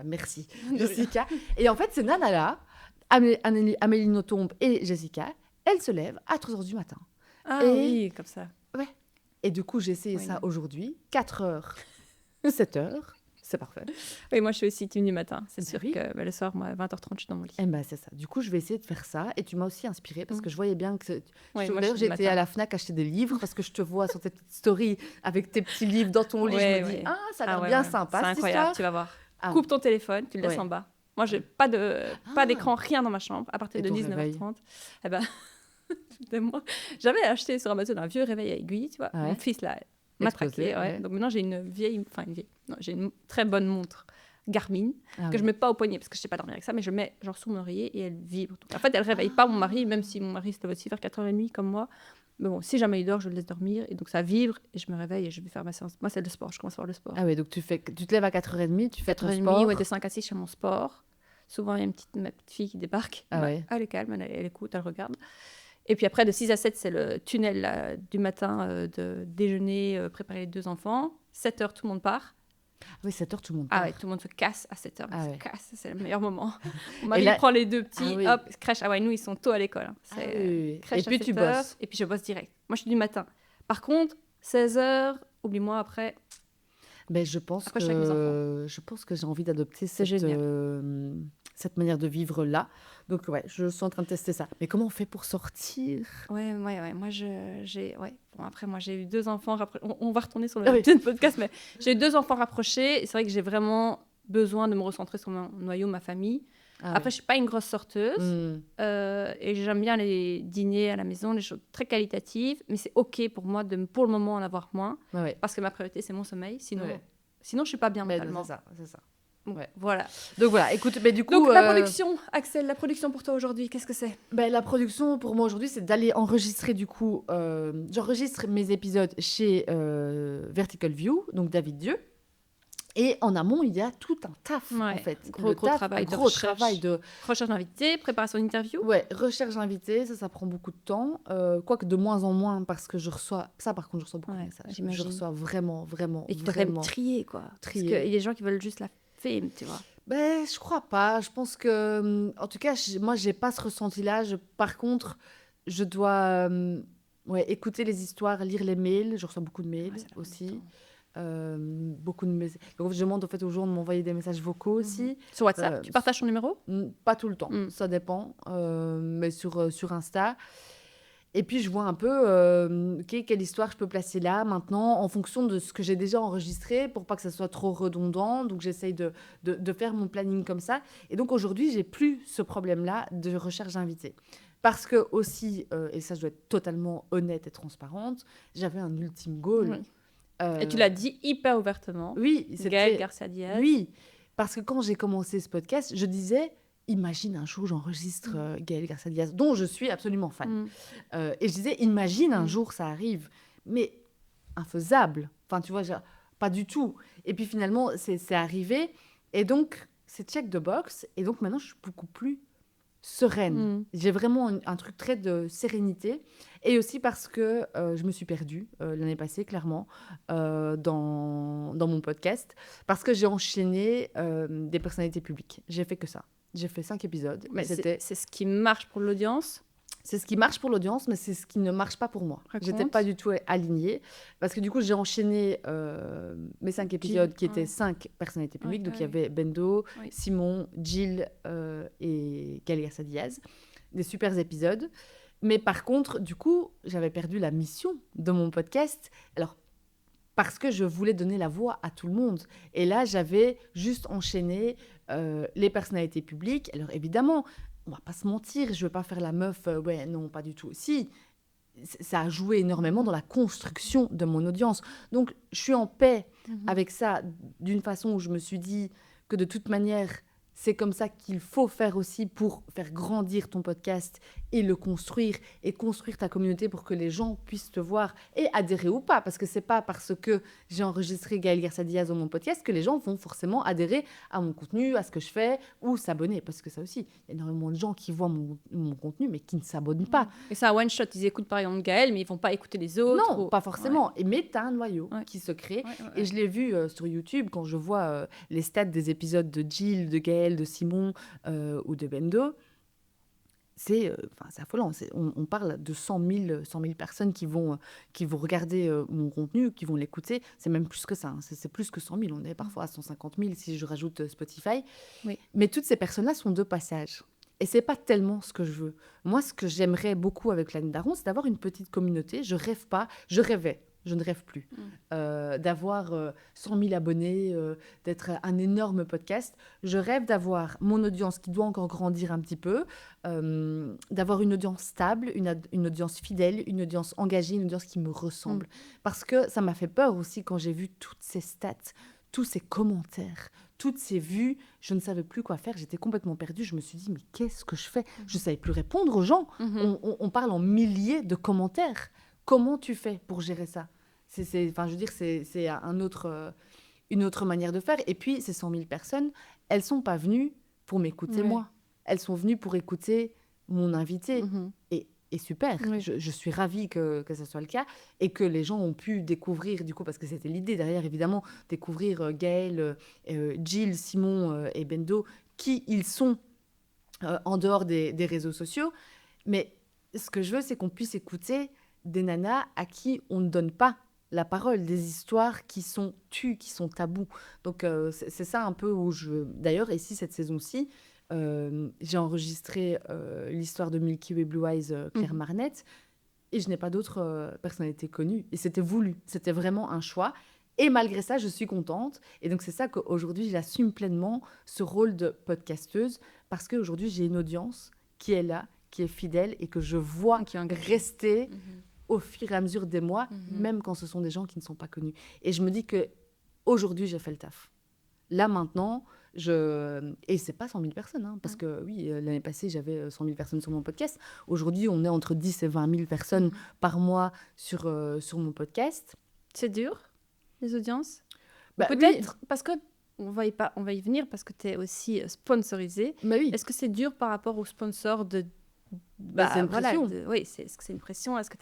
merci. Jessica. Et en fait, ces nanas-là, Amélie Nothomb et Jessica, elles se lèvent à 3h du matin. Ah oui, comme ça. Ouais. Et du coup, j'ai essayé ça aujourd'hui. 4h, 7h, c'est parfait. Oui, moi, je suis aussi team du matin. C'est sûr que le soir, moi, à 20h30, je suis dans mon lit. Eh ben, c'est ça. Du coup, je vais essayer de faire ça. Et tu m'as aussi inspirée parce que je voyais bien que... D'ailleurs, j'étais à la Fnac acheter des livres parce que je te vois sur tes petites stories avec tes petits livres dans ton lit. Je me dis, ça a l'air bien sympa, c'est incroyable, tu vas voir. Coupe ton téléphone, tu le laisses en bas. Moi, j'ai pas d'écran, rien dans ma chambre à partir de 19h30. Eh ben... moi. J'avais acheté sur Amazon un vieux réveil à aiguille, tu vois. Ouais. Mon fils là m'a traqué. Ouais. Donc maintenant j'ai une j'ai une très bonne montre Garmin que je mets pas au poignet parce que je sais pas dormir avec ça, mais je mets genre sous mon oreiller et elle vibre. Donc, en fait, elle réveille pas mon mari, même si mon mari se lève aussi vers 4h30 comme moi. Mais bon, si jamais il dort, je le laisse dormir et donc ça vibre et je me réveille et je vais faire ma séance. Moi, c'est le sport. Je commence à faire le sport. Ah ouais, donc tu te lèves à 4h30, tu fais ton 4h30, sport. ouais, de 5 à 6, je fais mon sport. Souvent, il y a ma petite fille qui débarque. Ah ouais. Elle est calme, elle écoute, elle regarde. Et puis après, de 6 à 7, c'est le tunnel là, du matin de déjeuner, préparer les 2 enfants. 7h, tout le monde part. Oui, 7h, tout le monde Ah part. ouais, tout le monde se casse à 7h. Ah ouais. Se casse, c'est le meilleur moment. Mon mari là- prend les 2 petits, Ah oui. hop, crèche. Ah ouais, nous, ils sont tôt à l'école. Hein. Ah C'est oui. crèche Et puis à tu 7h, bosses. et puis je bosse direct. Moi, je suis du matin. Par contre, 16h, oublie-moi après. Ben, je pense Après, je suis avec mes que j'ai envie d'adopter cette manière de vivre-là. Donc, ouais, je suis en train de tester ça. Mais comment on fait pour sortir? Ouais. Moi, j'ai. Ouais. Bon, après, moi, j'ai eu 2 enfants. On va retourner sur le Ah oui. petit podcast, mais j'ai eu 2 enfants rapprochés. Et c'est vrai que j'ai vraiment besoin de me recentrer sur mon noyau, ma famille. Ah Après, je suis pas une grosse sorteuse. Et j'aime bien les dîners à la maison, les choses très qualitatives. Mais c'est OK pour moi de, pour le moment, en avoir moins. Ouais. Parce que ma priorité, c'est mon sommeil. Sinon, Ouais. sinon je suis pas bien Ben, mentalement. c'est ça. Bon, Ouais. Voilà. Donc voilà, écoute, mais du coup... Donc, la production, Axel, la production pour toi aujourd'hui, qu'est-ce que c'est? Ben, la production pour moi aujourd'hui, c'est d'aller enregistrer du coup. J'enregistre mes épisodes chez Vertical View, donc David Dieu. Et en amont, il y a tout un taf en fait. Gros travail de recherche. Recherche d'invités, préparation d'interview. Ouais, recherche d'invités, ça prend beaucoup de temps. Quoique de moins en moins parce que je reçois. Ça par contre, je reçois beaucoup de messages. J'imagine. Je reçois vraiment. Et tu dois quand même trier, quoi. Trier. Parce qu'il y a des gens qui veulent juste la fame, tu vois. Ben, je crois pas. Je pense que, en tout cas, moi, j'ai pas ce ressenti-là. Par contre, je dois écouter les histoires, lire les mails. Je reçois beaucoup de mails aussi. Beaucoup de messages. Donc, je demande au fait aux gens de m'envoyer des messages vocaux aussi. Sur WhatsApp, tu partages ton numéro? Pas tout le temps, ça dépend. Mais sur Insta. Et puis, je vois un peu quelle histoire je peux placer là, maintenant, en fonction de ce que j'ai déjà enregistré, pour pas que ça soit trop redondant. Donc, j'essaye de faire mon planning comme ça. Et donc, aujourd'hui, j'ai plus ce problème-là de recherche d'invités. Parce que aussi, et ça, je dois être totalement honnête et transparente, j'avais un ultime goal. Oui. Et tu l'as dit hyper ouvertement. Oui, c'était Gaël Garcia Diaz. Oui, parce que quand j'ai commencé ce podcast, je disais, imagine un jour j'enregistre Gaël Garcia Diaz, dont je suis absolument fan. Et je disais, imagine un jour ça arrive, mais infaisable. Enfin, tu vois, pas du tout. Et puis finalement, c'est arrivé. Et donc, c'est check the box. Et donc maintenant, je suis beaucoup plus sereine. J'ai vraiment un truc très de sérénité. Et aussi parce que je me suis perdue l'année passée, clairement, dans mon podcast. Parce que j'ai enchaîné des personnalités publiques. J'ai fait que ça. J'ai fait 5 épisodes. Mais c'est ce qui marche pour l'audience. C'est ce qui marche pour l'audience, mais c'est ce qui ne marche pas pour moi. J'étais pas du tout alignée. Parce que du coup, j'ai enchaîné mes 5 épisodes qui étaient 5 personnalités publiques. Donc, il y avait Bendo, Simon, Jill et Gaël Garcia Diaz. Des super épisodes. Mais par contre, du coup, j'avais perdu la mission de mon podcast. Alors, parce que je voulais donner la voix à tout le monde. Et là, j'avais juste enchaîné les personnalités publiques. Alors, évidemment, on va pas se mentir, je vais pas faire la meuf, ouais, non, pas du tout. Si, ça a joué énormément dans la construction de mon audience. Donc, je suis en paix avec ça, d'une façon où je me suis dit que de toute manière, c'est comme ça qu'il faut faire aussi pour faire grandir ton podcast et le construire et construire ta communauté pour que les gens puissent te voir et adhérer ou pas. Parce que c'est pas parce que j'ai enregistré Gaël Garcia Diaz dans mon podcast que les gens vont forcément adhérer à mon contenu, à ce que je fais ou s'abonner. Parce que ça aussi, il y a énormément de gens qui voient mon contenu mais qui ne s'abonnent pas. Et c'est un one-shot. Ils écoutent par exemple Gaël, mais ils vont pas écouter les autres. Non, pas forcément. Ouais. Mais tu as un noyau qui se crée. Ouais. Et je l'ai vu sur YouTube quand je vois les stats des épisodes de Jill, de Gaël, de Simon ou de Bendo. C'est affolant. On parle de 100 000 personnes qui vont regarder mon contenu, qui vont l'écouter. C'est même plus que ça. Hein. C'est plus que 100 000. On est parfois à 150 000 si je rajoute Spotify. Oui. Mais toutes ces personnes-là sont de passage. Et c'est pas tellement ce que je veux. Moi, ce que j'aimerais beaucoup avec l'Anne Daron, c'est d'avoir une petite communauté. Je rêvais je ne rêve plus. D'avoir 100 000 abonnés, d'être un énorme podcast. Je rêve d'avoir mon audience qui doit encore grandir un petit peu, d'avoir une audience stable, une audience fidèle, une audience engagée, une audience qui me ressemble. Parce que ça m'a fait peur aussi quand j'ai vu toutes ces stats, tous ces commentaires, toutes ces vues. Je ne savais plus quoi faire, j'étais complètement perdue. Je me suis dit, mais qu'est-ce que je fais ? Je ne savais plus répondre aux gens. On parle en milliers de commentaires. Comment tu fais pour gérer ça ? Enfin, je veux dire, c'est une autre manière de faire. Et puis, ces 100 000 personnes, elles ne sont pas venues pour m'écouter moi. Elles sont venues pour écouter mon invité. Et super, je suis ravie que ce soit le cas. Et que les gens ont pu découvrir, du coup, parce que c'était l'idée derrière, évidemment, découvrir Gaël, Jill, Simon et Bendo, qui ils sont en dehors des réseaux sociaux. Mais ce que je veux, c'est qu'on puisse écouter des nanas à qui on ne donne pas la parole, des histoires qui sont tues, qui sont tabous. Donc, c'est ça un peu où je... D'ailleurs, ici, cette saison-ci, j'ai enregistré l'histoire de Milky Way Blue Eyes, Claire Marnette, et je n'ai pas d'autres personnalités connues. Et c'était voulu, c'était vraiment un choix. Et malgré ça, je suis contente. Et donc, c'est ça qu'aujourd'hui, j'assume pleinement ce rôle de podcasteuse, parce qu'aujourd'hui, j'ai une audience qui est là, qui est fidèle, et que je vois rester au fur et à mesure des mois, même quand ce sont des gens qui ne sont pas connus. Et je me dis qu'aujourd'hui, j'ai fait le taf. Là, maintenant, et c'est pas 100 000 personnes, hein, parce que oui, l'année passée, j'avais 100 000 personnes sur mon podcast. Aujourd'hui, on est entre 10 et 20 000 personnes par mois sur mon podcast. C'est dur, les audiences ? Peut-être, parce que on va y venir, parce que tu es aussi sponsorisée. Oui. Est-ce que c'est dur par rapport aux sponsors de... c'est une pression. Oui, est-ce que c'est une pression ? Est-ce que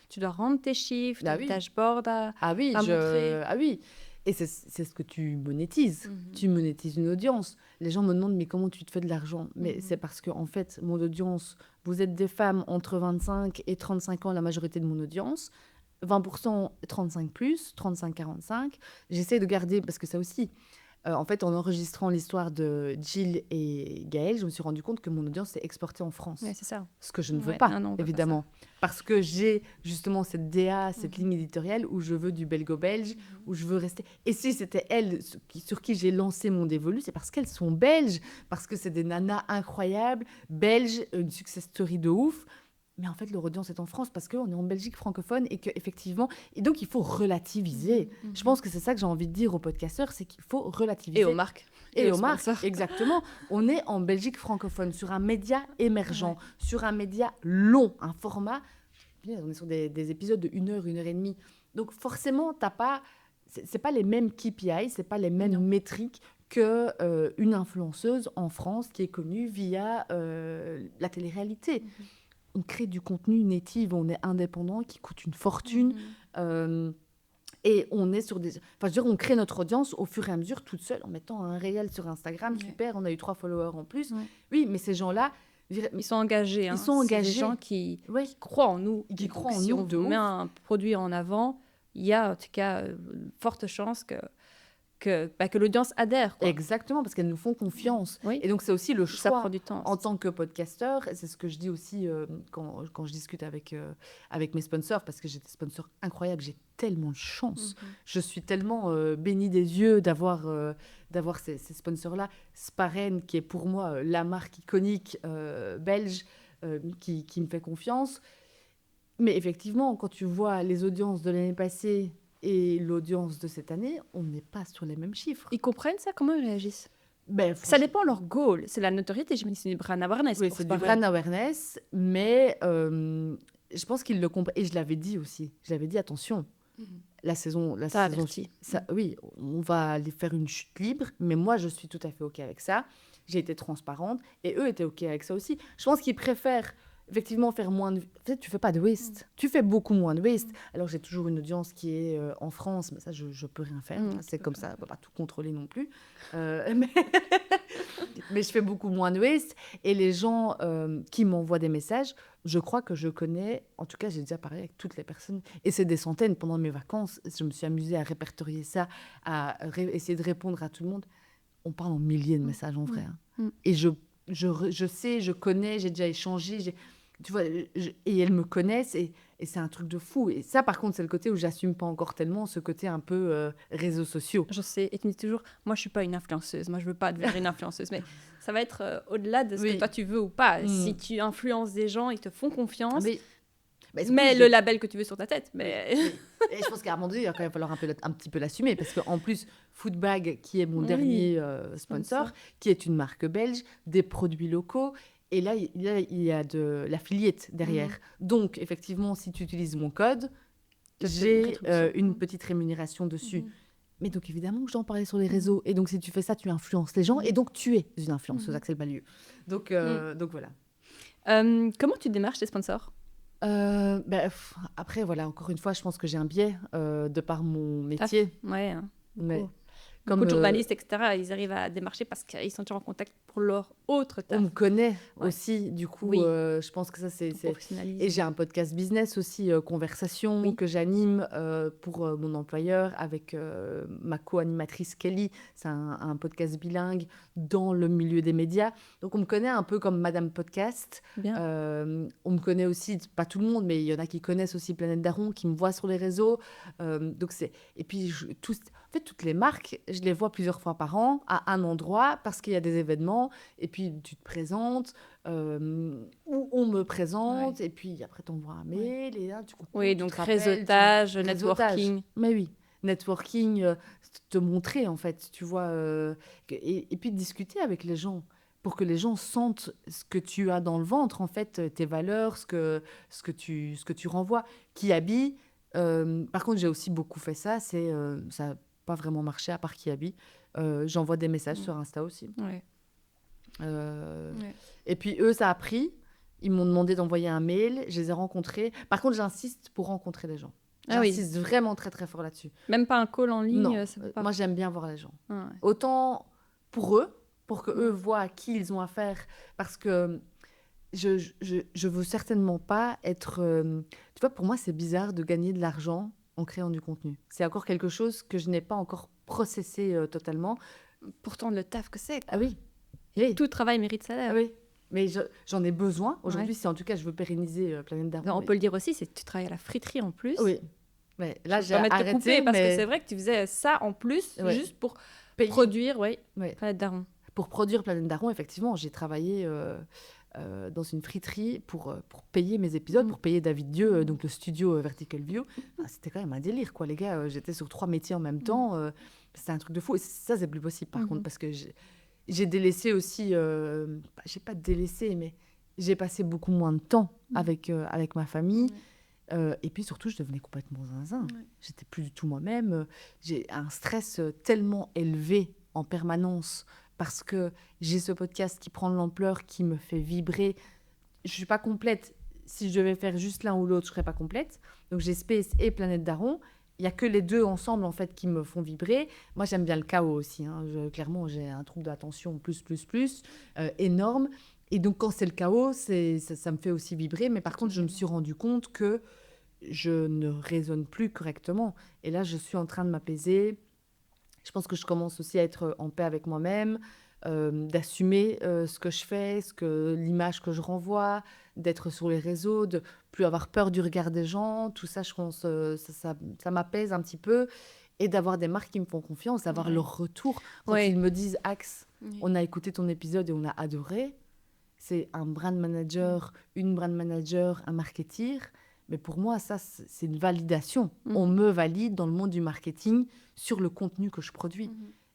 tu dois rendre tes chiffres, tes dashboards à montrer ? Ah oui. Et c'est ce que tu monétises. Tu monétises une audience. Les gens me demandent, mais comment tu te fais de l'argent ? Mais c'est parce que, en fait, mon audience, vous êtes des femmes entre 25 et 35 ans, la majorité de mon audience. 20% 35+, 35-45. J'essaie de garder, parce que ça aussi... en fait, en enregistrant l'histoire de Jill et Gaël, je me suis rendu compte que mon audience s'est exportée en France. Oui, c'est ça. Ce que je ne veux pas, évidemment. Parce que j'ai justement cette DA, cette ligne éditoriale où je veux du belgo-belge, où je veux rester... Et si c'était elles sur qui j'ai lancé mon dévolu, c'est parce qu'elles sont belges, parce que c'est des nanas incroyables, belges, une success story de ouf. Mais en fait, leur audience est en France parce qu'on est en Belgique francophone et qu'effectivement... Et donc, il faut relativiser. Je pense que c'est ça que j'ai envie de dire aux podcasteurs, c'est qu'il faut relativiser. Et aux marques. Et aux marques, exactement. On est en Belgique francophone, sur un média émergent, sur un média long, un format... On est sur des épisodes de 1 heure, 1 heure et demie. Donc, forcément, t'as pas... C'est pas les mêmes KPI, c'est pas les mêmes métriques qu'une influenceuse en France qui est connue via la télé-réalité. On crée du contenu native, on est indépendant, qui coûte une fortune. Et on est sur des... Enfin, je veux dire, on crée notre audience au fur et à mesure, toute seule, en mettant un réel sur Instagram. Super, on a eu 3 followers en plus. Oui, mais ces gens-là... Ils sont engagés. Ils sont engagés. C'est des gens qui croient en nous. Qui croient en nous. Si nous, on met un produit en avant, il y a en tout cas une forte chance que l'audience adhère. Quoi. Exactement, parce qu'elles nous font confiance. Et donc, c'est aussi le choix. Ça prend du temps. En tant que podcasteur, c'est ce que je dis aussi quand je discute avec mes sponsors, parce que j'ai des sponsors incroyables, j'ai tellement de chance. Je suis tellement bénie des yeux d'avoir ces sponsors-là. Sparen, qui est pour moi la marque iconique belge, qui me fait confiance. Mais effectivement, quand tu vois les audiences de l'année passée et l'audience de cette année, on n'est pas sur les mêmes chiffres. Ils comprennent ça ? Comment ils réagissent ? Ça dépend de leur goal. C'est la notoriété, je me dis, c'est du brand awareness. Oui, c'est du brand awareness, mais je pense qu'ils le comprennent. Et je l'avais dit aussi. Je l'avais dit, attention, la saison... oui, on va aller faire une chute libre, mais moi, je suis tout à fait OK avec ça. J'ai été transparente, et eux étaient OK avec ça aussi. Je pense qu'ils préfèrent effectivement faire moins de... En fait, tu fais pas de waste. Tu fais beaucoup moins de waste. Alors, j'ai toujours une audience qui est en France, mais ça, je peux rien faire. C'est comme ça, on peut pas tout contrôler non plus. Mais je fais beaucoup moins de waste. Et les gens qui m'envoient des messages, je crois que je connais... En tout cas, j'ai déjà parlé avec toutes les personnes. Et c'est des centaines pendant mes vacances. Je me suis amusée à répertorier ça, à essayer de répondre à tout le monde. On parle en milliers de messages en vrai. Et je sais, je connais, j'ai déjà échangé... Tu vois, et elles me connaissent et Et c'est un truc de fou. Et ça, par contre, c'est le côté où j'assume pas encore tellement, ce côté un peu réseaux sociaux. Je sais, et tu me dis toujours, moi je suis pas une influenceuse, moi je veux pas devenir une influenceuse, mais ça va être au-delà de ce que toi tu veux ou pas. Si tu influences des gens, ils te font confiance, mais le label que tu veux sur ta tête. Mais... Et je pense qu'à un moment donné, il va quand même falloir un petit peu l'assumer, parce qu'en plus, Foodbag, qui est mon dernier sponsor, qui est une marque belge, des produits locaux, et là, il y a de l'affiliate derrière. Donc, effectivement, si tu utilises mon code, j'ai une petite rémunération dessus. Mais donc, évidemment que j'en parlais sur les réseaux. Et donc, si tu fais ça, tu influences les gens. Et donc, tu es une influenceuse, Axel Balieu. Donc voilà. Comment tu démarches tes sponsors ? Après, voilà, encore une fois, je pense que j'ai un biais de par mon métier. Ouais, mais beaucoup de journalistes, etc., ils arrivent à démarcher parce qu'ils sont toujours en contact pour leur autre taf. On me connaît aussi, du coup, je pense que ça, c'est... Et j'ai un podcast business aussi, Conversation, que j'anime pour mon employeur avec ma co-animatrice Kelly. C'est un podcast bilingue dans le milieu des médias. Donc, on me connaît un peu comme Madame Podcast. On me connaît aussi, pas tout le monde, mais il y en a qui connaissent aussi Planète Daron, qui me voient sur les réseaux. Donc, c'est... Et puis, en fait, toutes les marques, je les vois plusieurs fois par an à un endroit parce qu'il y a des événements. Et puis, tu te présentes, ou on me présente, et puis après, tu envoies un mail, et là, tu comprends. Oui, donc réseautage, networking. Mais oui, networking, te montrer, en fait, tu vois. Et puis, discuter avec les gens pour que les gens sentent ce que tu as dans le ventre, en fait, tes valeurs, ce que tu renvoies. Qui habille. Par contre, j'ai aussi beaucoup fait ça, ça n'a pas vraiment marché à part qui habille. J'envoie des messages sur Insta aussi. Et puis eux, ça a pris. Ils m'ont demandé d'envoyer un mail. Je les ai rencontrés. Par contre, j'insiste pour rencontrer les gens. J'insiste vraiment très, très fort là-dessus. Même pas un call en ligne. Non. Ça peut pas... Moi, j'aime bien voir les gens. Autant pour eux, pour que eux voient à qui ils ont affaire. Parce que je veux certainement pas être... Tu vois, pour moi, c'est bizarre de gagner de l'argent en créant du contenu. C'est encore quelque chose que je n'ai pas encore processé totalement. Pourtant, le taf que c'est. Ah oui. Tout travail mérite salaire. Ah oui. Mais j'en ai besoin. Aujourd'hui, si en tout cas, je veux pérenniser Planète Daron. On peut le dire aussi, c'est que tu travailles à la friterie en plus. Oui. Mais là, j'ai arrêté. Couper, parce que c'est vrai que tu faisais ça en plus, juste pour produire Planète Daron. Pour produire Planète Daron, effectivement, j'ai travaillé dans une friterie pour payer mes épisodes, pour payer David Dieu, donc le studio Vertical View. Enfin, c'était quand même un délire, quoi, les gars. J'étais sur 3 métiers en même temps. C'était un truc de fou. Et ça, c'est plus possible, par contre, parce que j'ai délaissé aussi... j'ai pas délaissé, mais j'ai passé beaucoup moins de temps avec ma famille. Et puis surtout, je devenais complètement zinzin. J'étais plus du tout moi-même. J'ai un stress tellement élevé en permanence parce que j'ai ce podcast qui prend de l'ampleur, qui me fait vibrer. Je suis pas complète. Si je devais faire juste l'un ou l'autre, je serais pas complète. Donc j'ai Space et Planète Daron. Il y a que les deux ensemble, en fait, qui me font vibrer. Moi, j'aime bien le chaos aussi. Clairement, j'ai un trouble d'attention plus, énorme. Et donc, quand c'est le chaos, ça me fait aussi vibrer. Mais par contre, je me suis rendu compte que je ne raisonne plus correctement. Et là, je suis en train de m'apaiser. Je pense que je commence aussi à être en paix avec moi-même, d'assumer ce que je fais, l'image que je renvoie, d'être sur les réseaux, de plus avoir peur du regard des gens. Tout ça, je pense, ça m'apaise un petit peu. Et d'avoir des marques qui me font confiance, d'avoir leur retour. Quand ils me disent « Axe, on a écouté ton épisode et on a adoré », c'est un brand manager, une brand manager, un marketeer. Mais pour moi, ça, c'est une validation. On me valide dans le monde du marketing sur le contenu que je produis.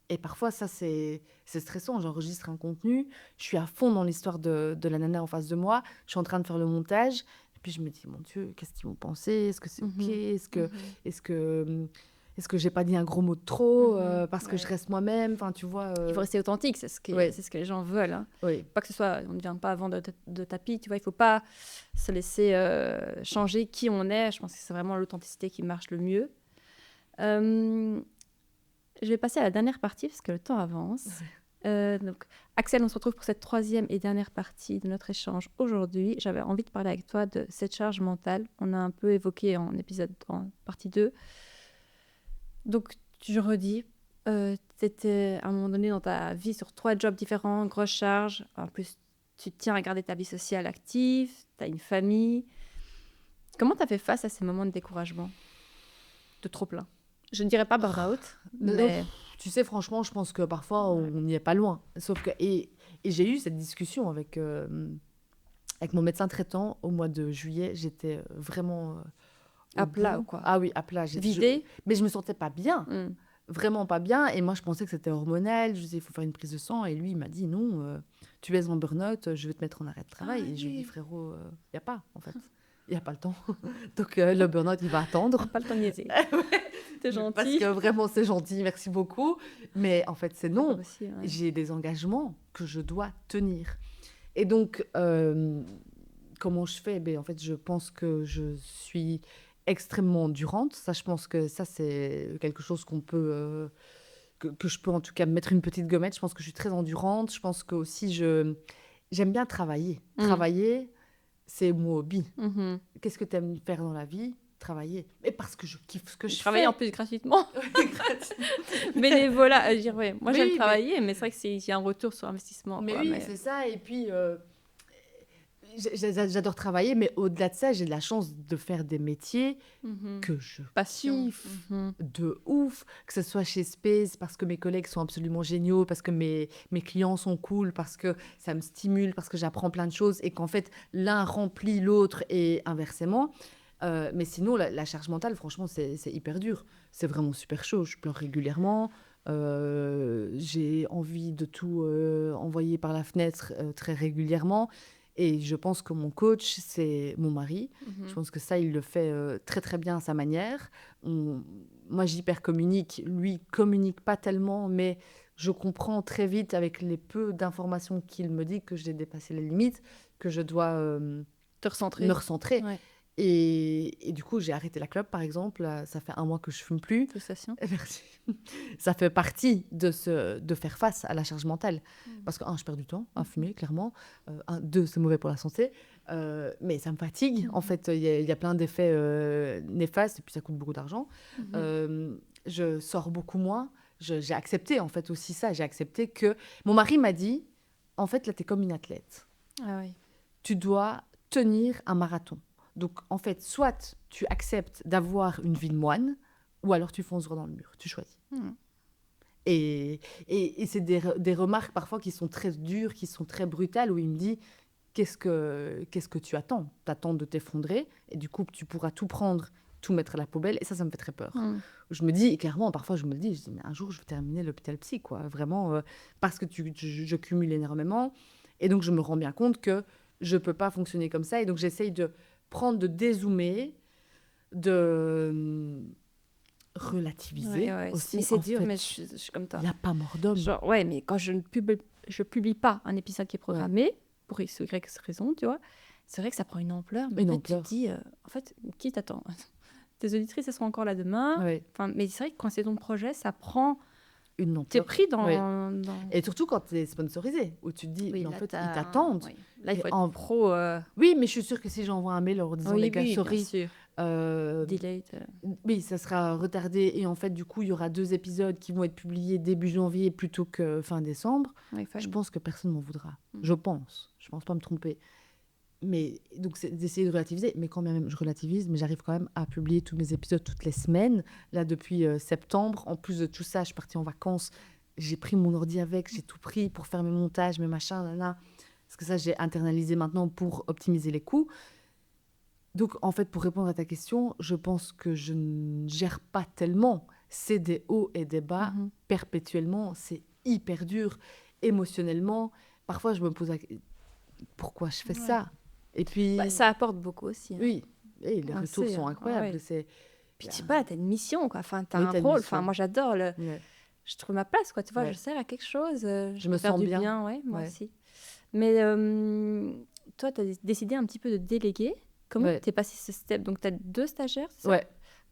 Et parfois, ça, c'est stressant. J'enregistre un contenu, je suis à fond dans l'histoire de la nana en face de moi, je suis en train de faire le montage, et puis je me dis, mon Dieu, qu'est-ce qu'ils vont penser ? Est-ce que c'est OK ? Est-ce que j'ai pas dit un gros mot de trop parce que je reste moi-même, enfin, tu vois. Il faut rester authentique, c'est ce que les gens veulent. Hein. Pas que ce soit, on ne vient pas avant de tapis, tu vois. Il faut pas se laisser changer qui on est. Je pense que c'est vraiment l'authenticité qui marche le mieux. Je vais passer à la dernière partie parce que le temps avance. Donc, Axel, on se retrouve pour cette 3e et dernière partie de notre échange aujourd'hui. J'avais envie de parler avec toi de cette charge mentale. On a un peu évoqué en partie 2. Donc, je redis, tu étais à un moment donné dans ta vie sur 3 jobs différents, grosse charge. En plus, tu tiens à garder ta vie sociale active, tu as une famille. Comment tu as fait face à ces moments de découragement, de trop-plein? Je ne dirais pas burn-out, mais... Tu sais, franchement, je pense que parfois, on n'y est pas loin. Sauf que... Et j'ai eu cette discussion avec mon médecin traitant au mois de juillet. J'étais vraiment... à plat, quoi. Ah oui, à plat. Vidé. Mais je me sentais pas bien. Vraiment pas bien. Et moi, je pensais que c'était hormonal. Je disais, il faut faire une prise de sang. Et lui, il m'a dit, non, tu es en burn-out, je vais te mettre en arrêt de travail. Et je lui ai dit, frérot, il n'y a pas, en fait. Il n'y a pas le temps. Donc, le burn-out, il va attendre. Pas le temps de niaiser. T'es gentil. Parce que vraiment, c'est gentil, merci beaucoup. Mais en fait, c'est non. Aussi, ouais. J'ai des engagements que je dois tenir. Et donc, comment je fais? En fait, je pense que je suis extrêmement endurante. Ça, je pense que ça, c'est quelque chose qu'on peut... que je peux en tout cas mettre une petite gommette. Je pense que je suis très endurante. Je pense que aussi, j'aime bien travailler. Travailler, c'est mon hobby. Qu'est-ce que tu aimes faire dans la vie? Travailler. Mais parce que je kiffe ce que je travaille fais. en plus gratuitement. Bénévolat, je dire, ouais. Moi, j'aime travailler, mais c'est vrai qu'il y a un retour sur investissement. Mais quoi, oui, c'est ça. Et puis, j'adore travailler, mais au-delà de ça, j'ai de la chance de faire des métiers que je kiffe de ouf. Que ce soit chez Space, parce que mes collègues sont absolument géniaux, parce que mes clients sont cool, parce que ça me stimule, parce que j'apprends plein de choses et qu'en fait, l'un remplit l'autre et inversement. Mais sinon, la charge mentale, franchement, c'est hyper dur. C'est vraiment super chaud. Je pleure régulièrement. J'ai envie de tout envoyer par la fenêtre très régulièrement. Et je pense que mon coach, c'est mon mari. Je pense que ça, il le fait très, très bien à sa manière. Moi, j'hyper-communique. Lui, communique pas tellement, mais je comprends très vite, avec les peu d'informations qu'il me dit, que j'ai dépassé les limites, que je dois me recentrer. Ouais. Et du coup, j'ai arrêté la clope, par exemple. Ça fait 1 mois que je fume plus. Félicitations. Merci. Ça fait partie de faire face à la charge mentale. Parce que, 1, je perds du temps à fumer, clairement. 2, c'est mauvais pour la santé. Mais ça me fatigue. En fait, il y a plein d'effets néfastes. Et puis, ça coûte beaucoup d'argent. Je sors beaucoup moins. J'ai accepté, en fait, aussi ça. J'ai accepté que... Mon mari m'a dit, en fait, là, tu es comme une athlète. Ah oui. Tu dois tenir un marathon. Donc, en fait, soit tu acceptes d'avoir une vie de moine, ou alors tu fonces droit dans le mur. Tu choisis. Et c'est des remarques parfois qui sont très dures, qui sont très brutales, où il me dit, qu'est-ce que tu attends? Tu attends de t'effondrer, et du coup, tu pourras tout prendre, tout mettre à la poubelle, et ça me fait très peur. Je me dis, et clairement, parfois, je me dis, mais un jour, je vais terminer l'hôpital psy, quoi. Vraiment, parce que je cumule énormément. Et donc, je me rends bien compte que je ne peux pas fonctionner comme ça. Et donc, j'essaye de dézoomer, de relativiser aussi. Mais c'est dur, mais je suis comme toi. Il n'y a pas mort d'homme. Genre, ouais, mais quand je publie pas un épisode qui est programmé, pour X ou Y raison, tu vois, c'est vrai que ça prend une ampleur. Mais en fait, tu te dis, en fait, qui t'attend? Tes auditrices, elles seront encore là demain. Enfin, mais c'est vrai que quand c'est ton projet, ça prend... une ampleur. T'es pris dans... Et surtout quand t'es sponsorisé, où tu te dis, mais en fait, ils t'attendent. Oui. Là, il faut être pro. Oui, mais je suis sûre que si j'envoie un mail leur disant, les gars, sorry, Delayed. Oui, ça sera retardé. Et en fait, du coup, il y aura 2 épisodes qui vont être publiés début janvier plutôt que fin décembre. Je pense que personne m'en voudra. Je pense pas me tromper. Mais donc, c'est d'essayer de relativiser. Mais quand même, je relativise, mais j'arrive quand même à publier tous mes épisodes toutes les semaines. Là, depuis septembre. En plus de tout ça, je suis partie en vacances. J'ai pris mon ordi avec, j'ai tout pris pour faire mes montages, mes machins, nana. Parce que ça, j'ai internalisé maintenant pour optimiser les coûts. Donc, en fait, pour répondre à ta question, je pense que je ne gère pas tellement. C'est des hauts et des bas perpétuellement. C'est hyper dur émotionnellement. Parfois, je me pose pourquoi je fais ça? Et puis... ça apporte beaucoup aussi. Hein. Oui, et les retours sont incroyables. Puis, tu sais pas, t'as une mission, quoi. Enfin, t'as un rôle. Enfin, moi, j'adore je trouve ma place, quoi. Tu vois, je sers à quelque chose. Je me sens bien. Moi aussi. Mais toi, tu as décidé un petit peu de déléguer. Comment t'es passé ce step? Donc, tu as 2 stagiaires, c'est ça?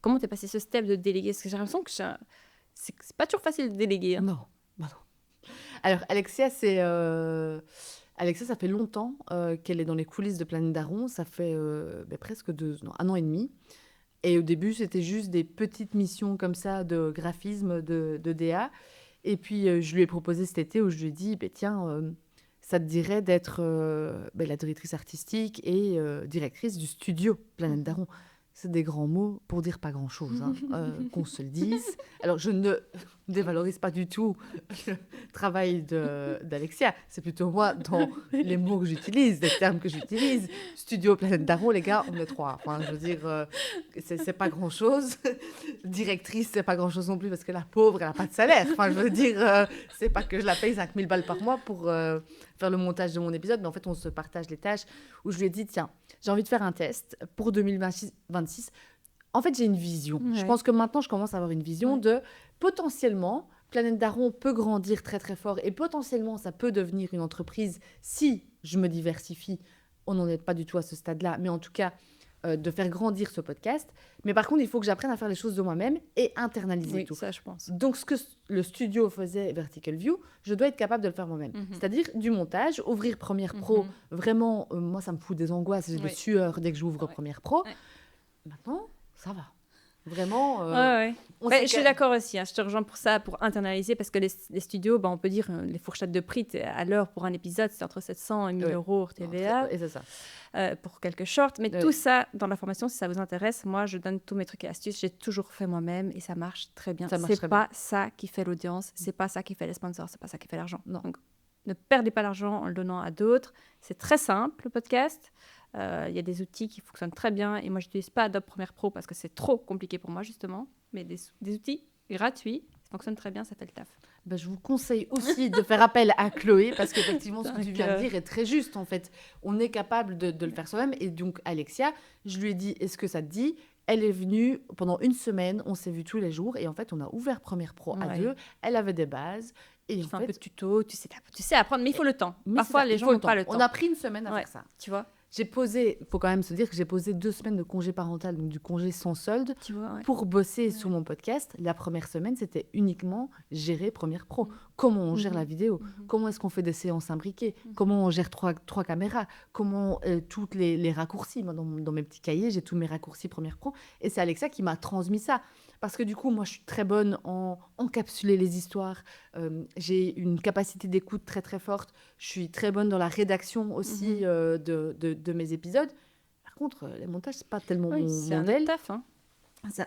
Comment t'es passé ce step de déléguer? Parce que j'ai l'impression que c'est pas toujours facile de déléguer. Hein. Non. Alors, Alexia, Alexia, ça fait longtemps qu'elle est dans les coulisses de Planète Daron. Ça fait presque 1 an et demi. Et au début, c'était juste des petites missions comme ça de graphisme, de DA. Et puis, je lui ai proposé cet été où je lui ai dit, tiens, ça te dirait d'être la directrice artistique et directrice du studio Planète Daron. C'est des grands mots pour dire pas grand-chose, hein, qu'on se le dise. Alors, je ne dévalorise pas du tout le travail d'Alexia. C'est plutôt moi, dans les mots que j'utilise, les termes que j'utilise. Studio Planète Daron, les gars, on est 3. Enfin, je veux dire, c'est pas grand-chose. Directrice, c'est pas grand-chose non plus, parce que la pauvre, elle n'a pas de salaire. Enfin, je veux dire, c'est pas que je la paye 5 000 balles par mois pour faire le montage de mon épisode, mais en fait, on se partage les tâches, où je lui ai dit, tiens, j'ai envie de faire un test pour 2026. En fait, j'ai une vision. Ouais. Je pense que maintenant, je commence à avoir une vision de potentiellement, Planète Daron peut grandir très très fort et potentiellement, ça peut devenir une entreprise si je me diversifie. On n'en est pas du tout à ce stade-là, mais en tout cas, de faire grandir ce podcast. Mais par contre, il faut que j'apprenne à faire les choses de moi-même et internaliser tout. Ça, je pense. Donc, ce que le studio faisait, Vertical View, je dois être capable de le faire moi-même. C'est-à-dire du montage, ouvrir Premiere Pro. Vraiment, moi, ça me fout des angoisses. J'ai des sueurs dès que j'ouvre Premiere Pro. Ouais. Maintenant, ça va. Vraiment. Je suis d'accord aussi. Je te rejoins pour ça, pour internaliser, parce que les studios, on peut dire, les fourchettes de prix à l'heure pour un épisode, c'est entre 700 et 1000 euros hors TVA. Et c'est ça. Pour quelques shorts. Mais tout ça, dans la formation, si ça vous intéresse, moi, je donne tous mes trucs et astuces. J'ai toujours fait moi-même et ça marche très bien. C'est pas ça qui fait l'audience, c'est pas ça qui fait les sponsors, c'est pas ça qui fait l'argent. Donc, ne perdez pas l'argent en le donnant à d'autres. C'est très simple, le podcast. Il y a des outils qui fonctionnent très bien. Et moi, je n'utilise pas Adobe Premiere Pro parce que c'est trop compliqué pour moi, justement. Mais des outils gratuits, ça fonctionne très bien, ça fait le taf. Je vous conseille aussi de faire appel à Chloé parce qu'effectivement, ce que tu viens de dire est très juste. En fait, on est capable de le faire soi-même. Et donc, Alexia, je lui ai dit, est-ce que ça te dit ? Elle est venue pendant une semaine, on s'est vu tous les jours. Et en fait, on a ouvert Premiere Pro à deux. Elle avait des bases. Et tu fais un peu de tuto, tu sais apprendre, mais il faut le temps. Parfois, les gens n'ont pas le temps. On a pris une semaine à faire ça. Tu vois ? Il faut quand même se dire que j'ai posé 2 semaines de congé parental, donc du congé sans solde, pour bosser sur mon podcast. La première semaine, c'était uniquement gérer Premiere Pro. Comment on gère la vidéo, comment est-ce qu'on fait des séances imbriquées, comment on gère trois caméras, comment toutes les raccourcis. Moi, dans mes petits cahiers, j'ai tous mes raccourcis Premiere Pro. Et c'est Alexa qui m'a transmis ça. Parce que du coup, moi, je suis très bonne en encapsuler les histoires. J'ai une capacité d'écoute très, très forte. Je suis très bonne dans la rédaction aussi de mes épisodes. Par contre, les montages, c'est pas tellement mon modèle. C'est un taf, hein.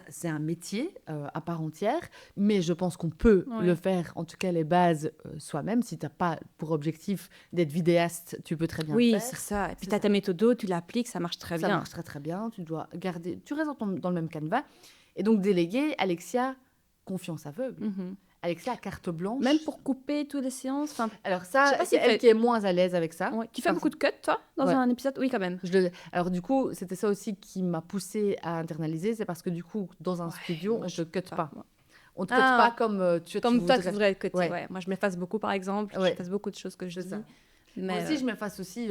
C'est un métier à part entière, mais je pense qu'on peut le faire, en tout cas les bases, soi-même. Si tu n'as pas pour objectif d'être vidéaste, tu peux très bien le faire. Oui, c'est ça. Et puis tu as ta méthode, tu l'appliques, ça marche très bien. Ça marche très, très bien. Tu dois garder... Tu restes dans le même canevas. Et donc, déléguer, Alexia, confiance aveugle. Alexia, carte blanche. Même pour couper toutes les séances. Alors ça, c'est elle qui est moins à l'aise avec ça. Tu fais beaucoup de cuts, toi, dans un épisode ? Oui, quand même. Alors du coup, c'était ça aussi qui m'a poussée à internaliser. C'est parce que du coup, dans un studio, on ne te cut pas. On ne te cut pas comme tu voudrais être cuté. Moi, je m'efface beaucoup, par exemple. Je fasse beaucoup de choses que je dis. Mais moi aussi, je m'efface aussi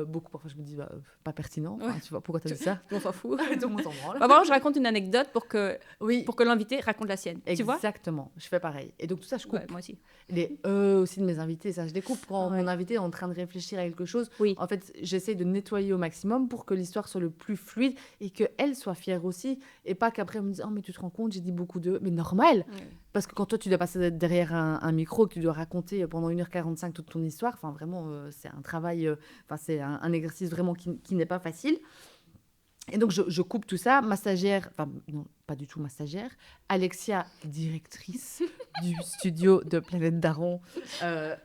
beaucoup. Parfois, je me dis, pas pertinent. Tu vois, pourquoi tu as dit ça ? On s'en fout. Donc, on s'en branle. Moi, je raconte une anecdote pour que l'invité raconte la sienne. Tu vois ? Exactement. Je fais pareil. Et donc, tout ça, je coupe. Moi aussi. Les aussi de mes invités, ça, je découpe. Quand mon invité est en train de réfléchir à quelque chose, en fait, j'essaie de nettoyer au maximum pour que l'histoire soit le plus fluide et qu'elle soit fière aussi. Et pas qu'après, on me dise, oh, mais tu te rends compte, j'ai dit beaucoup de... Mais normal. Parce que quand toi, tu dois passer derrière un micro, que tu dois raconter pendant 1h45 toute ton histoire, enfin, vraiment, c'est un travail, c'est un exercice vraiment qui n'est pas facile. Et donc, je coupe tout ça. Ma stagiaire, non, pas du tout ma stagiaire, Alexia, directrice du studio de Planète Daron,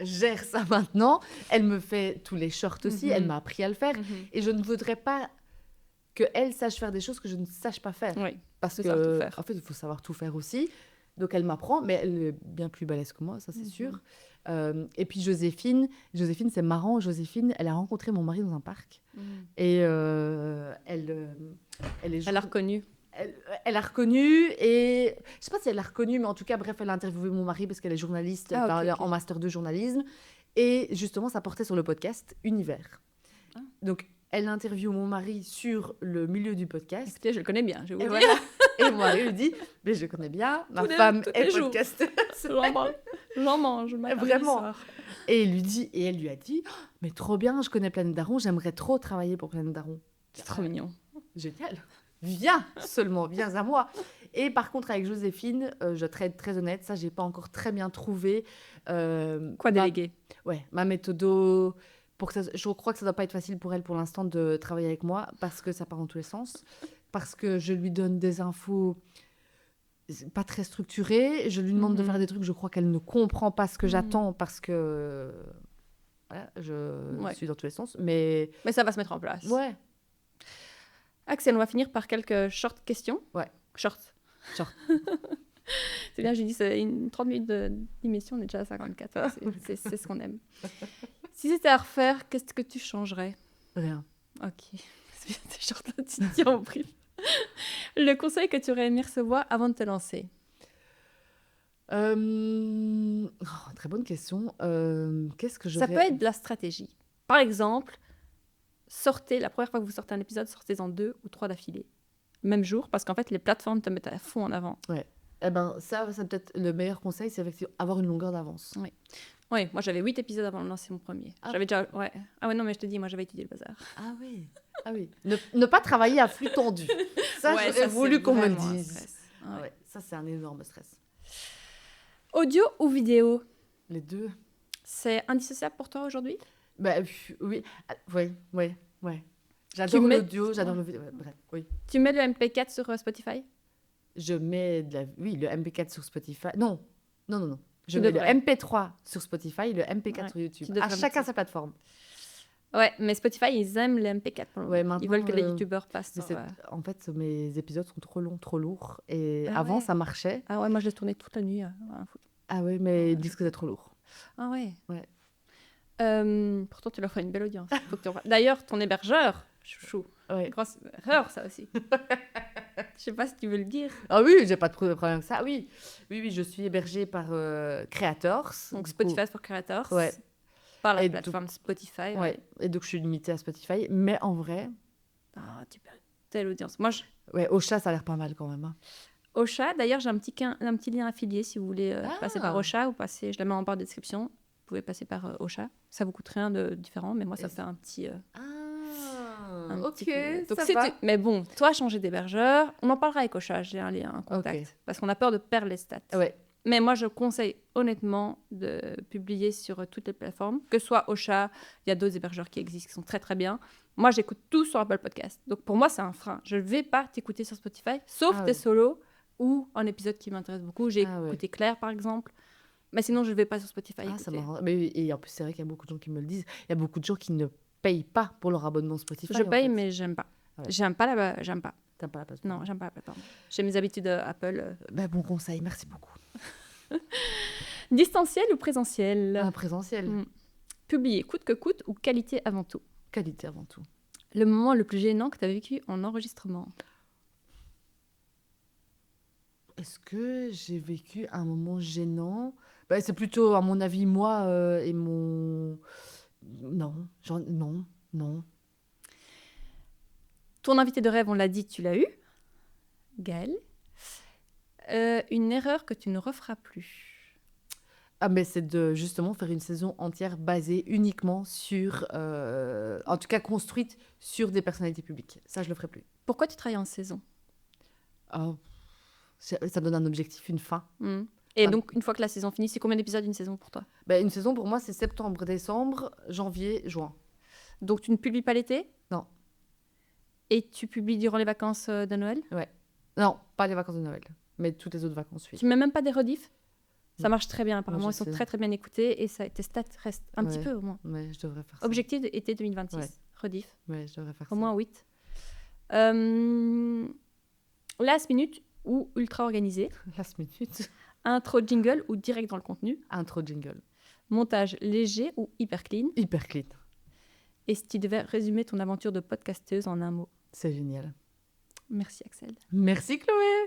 gère ça maintenant. Elle me fait tous les shorts aussi. Elle m'a appris à le faire. Et je ne voudrais pas qu'elle sache faire des choses que je ne sache pas faire. Parce que, en fait, il faut savoir tout faire aussi. Donc, elle m'apprend, mais elle est bien plus balèze que moi, ça, c'est sûr. Et puis, Joséphine, c'est marrant. Joséphine, elle a rencontré mon mari dans un parc. Et elle l'a reconnu. Elle l'a reconnu et... Je ne sais pas si elle l'a reconnu, mais en tout cas, bref, elle a interviewé mon mari parce qu'elle est journaliste en master 2 journalisme. Et justement, ça portait sur le podcast Univers. Donc, elle interviewe mon mari sur le milieu du podcast. Écoutez, je le connais bien, je vais vous dire. Voilà. Et mon mari lui dit, mais je connais bien, ma femme est podcasteuse. J'en mange, vraiment. Et elle lui a dit, oh, mais trop bien, je connais Planète Daron, j'aimerais trop travailler pour Planète Daron. C'est trop mignon. Génial. Viens à moi. Et par contre, avec Joséphine, je vais être très honnête, ça, j'ai pas encore très bien trouvé. Quoi déléguer? Ma méthode. Je crois que ça doit pas être facile pour elle pour l'instant de travailler avec moi parce que ça part dans tous les sens. Parce que je lui donne des infos pas très structurées. Je lui demande de faire des trucs, je crois qu'elle ne comprend pas ce que j'attends parce que voilà, je suis dans tous les sens. Mais ça va se mettre en place. Ouais. Axel, on va finir par quelques short questions. Ouais. Short. C'est bien, j'ai dit, c'est 30 minutes d'émission, on est déjà à 54. Voilà, c'est ce qu'on aime. Si c'était à refaire, qu'est-ce que tu changerais? Rien. Ok. C'est bien, t'es short là, tu te tiens au brief. Le conseil que tu aurais aimé recevoir avant de te lancer? Très bonne question. Qu'est-ce que Ça peut être de la stratégie. Par exemple, la première fois que vous sortez un épisode, sortez-en 2 ou 3 d'affilée. Même jour, parce qu'en fait, les plateformes te mettent à fond en avant. Ouais. Eh ben, ça peut-être le meilleur conseil, c'est effectivement avoir une longueur d'avance. Oui, moi j'avais 8 épisodes avant de lancer mon premier. J'avais déjà... Ouais. Ah ouais, non, mais je te dis, moi j'avais étudié le bazar. Ah oui. Ne pas travailler à flux tendu. Ça, j'aurais voulu qu'on me le dise. Ça, c'est un énorme stress. Audio ou vidéo? Les deux. C'est indissociable pour toi aujourd'hui? Oui. J'adore l'audio, j'adore le vidéo. Bref, oui. Tu mets le MP4 sur Spotify? Je mets le MP4 sur Spotify. Non. Je mets le MP3 sur Spotify et le MP4 sur YouTube. Chacun sa plateforme. Ouais, mais Spotify, ils aiment les MP4 pour le moment. Ils veulent que les youtubeurs passent. En fait, mes épisodes sont trop longs, trop lourds. Et avant, ça marchait. Ah ouais, moi je les tournais toute la nuit. Ah ouais, mais ils disent que c'est trop lourd. Ah ouais. Pourtant, tu leur feras une belle audience. D'ailleurs, ton hébergeur, chouchou. Grosse erreur, ça aussi. Je sais pas si tu veux le dire. Ah oui, j'ai pas de problème avec ça. Oui, je suis hébergée par Creators. Donc Spotify for Creators. Ouais. Par la plateforme Spotify. Ouais. Et donc je suis limitée à Spotify. Mais en vrai... tu perds telle audience. Moi, Ocha, ça a l'air pas mal quand même. Hein. Ocha, d'ailleurs, j'ai un petit lien affilié si vous voulez passer par Ocha ou passer... Je la mets en barre de description. Vous pouvez passer par Ocha. Ça vous coûte rien de différent, mais moi, ça fait un petit... ok, donc ça va. Mais bon, toi, changer d'hébergeur, on en parlera avec Ocha, j'ai un lien, un contact, parce qu'on a peur de perdre les stats. Ouais. Mais moi, je conseille honnêtement de publier sur toutes les plateformes, que ce soit Ocha, il y a d'autres hébergeurs qui existent, qui sont très très bien. Moi, j'écoute tout sur Apple Podcast. Donc pour moi, c'est un frein. Je ne vais pas t'écouter sur Spotify, sauf tes solos ou un épisode qui m'intéresse beaucoup. J'ai écouté Claire, par exemple. Mais sinon, je ne vais pas sur Spotify. Ça marrant. Et en plus, c'est vrai qu'il y a beaucoup de gens qui me le disent. Il y a beaucoup de gens qui ne payent pas pour leur abonnement Spotify. Je paye, mais j'aime pas. J'aime pas J'aime pas la plateforme. Non, j'aime pas la plateforme. J'ai mes habitudes Apple. Bon conseil, merci beaucoup. Distanciel ou présentiel? Présentiel. Publier coûte que coûte ou qualité avant tout? Qualité avant tout. Le moment le plus gênant que tu as vécu en enregistrement? Est-ce que j'ai vécu un moment gênant? C'est plutôt, à mon avis, moi et mon... Non. Ton invité de rêve, on l'a dit, tu l'as eu. Gaëlle. Une erreur que tu ne referas plus? Mais c'est de justement faire une saison entière basée uniquement sur... en tout cas, construite sur des personnalités publiques. Ça, je le ferai plus. Pourquoi tu travailles en saison? Ça donne un objectif, une fin. Et donc, une fois que la saison finit, c'est combien d'épisodes une saison pour toi? Une saison, pour moi, c'est septembre, décembre, janvier, juin. Donc, tu ne publies pas l'été? Non. Et tu publies durant les vacances de Noël? Ouais. Non, pas les vacances de Noël, mais toutes les autres vacances, oui. Tu mets même pas des rediffs? Ça marche très bien, apparemment. Ils sont très, très bien écoutés et tes stats restent un petit peu, au moins. Ouais, je devrais faire ça. Objectif été 2026. Rediff. Ouais, je devrais faire ça. Au moins 8. Last minute ou ultra organisé? Last minute. Intro jingle ou direct dans le contenu? Intro jingle. Montage léger ou hyper clean? Hyper clean. Et si tu devais résumer ton aventure de podcasteuse en un mot? C'est génial. Merci Axel. Merci Chloé.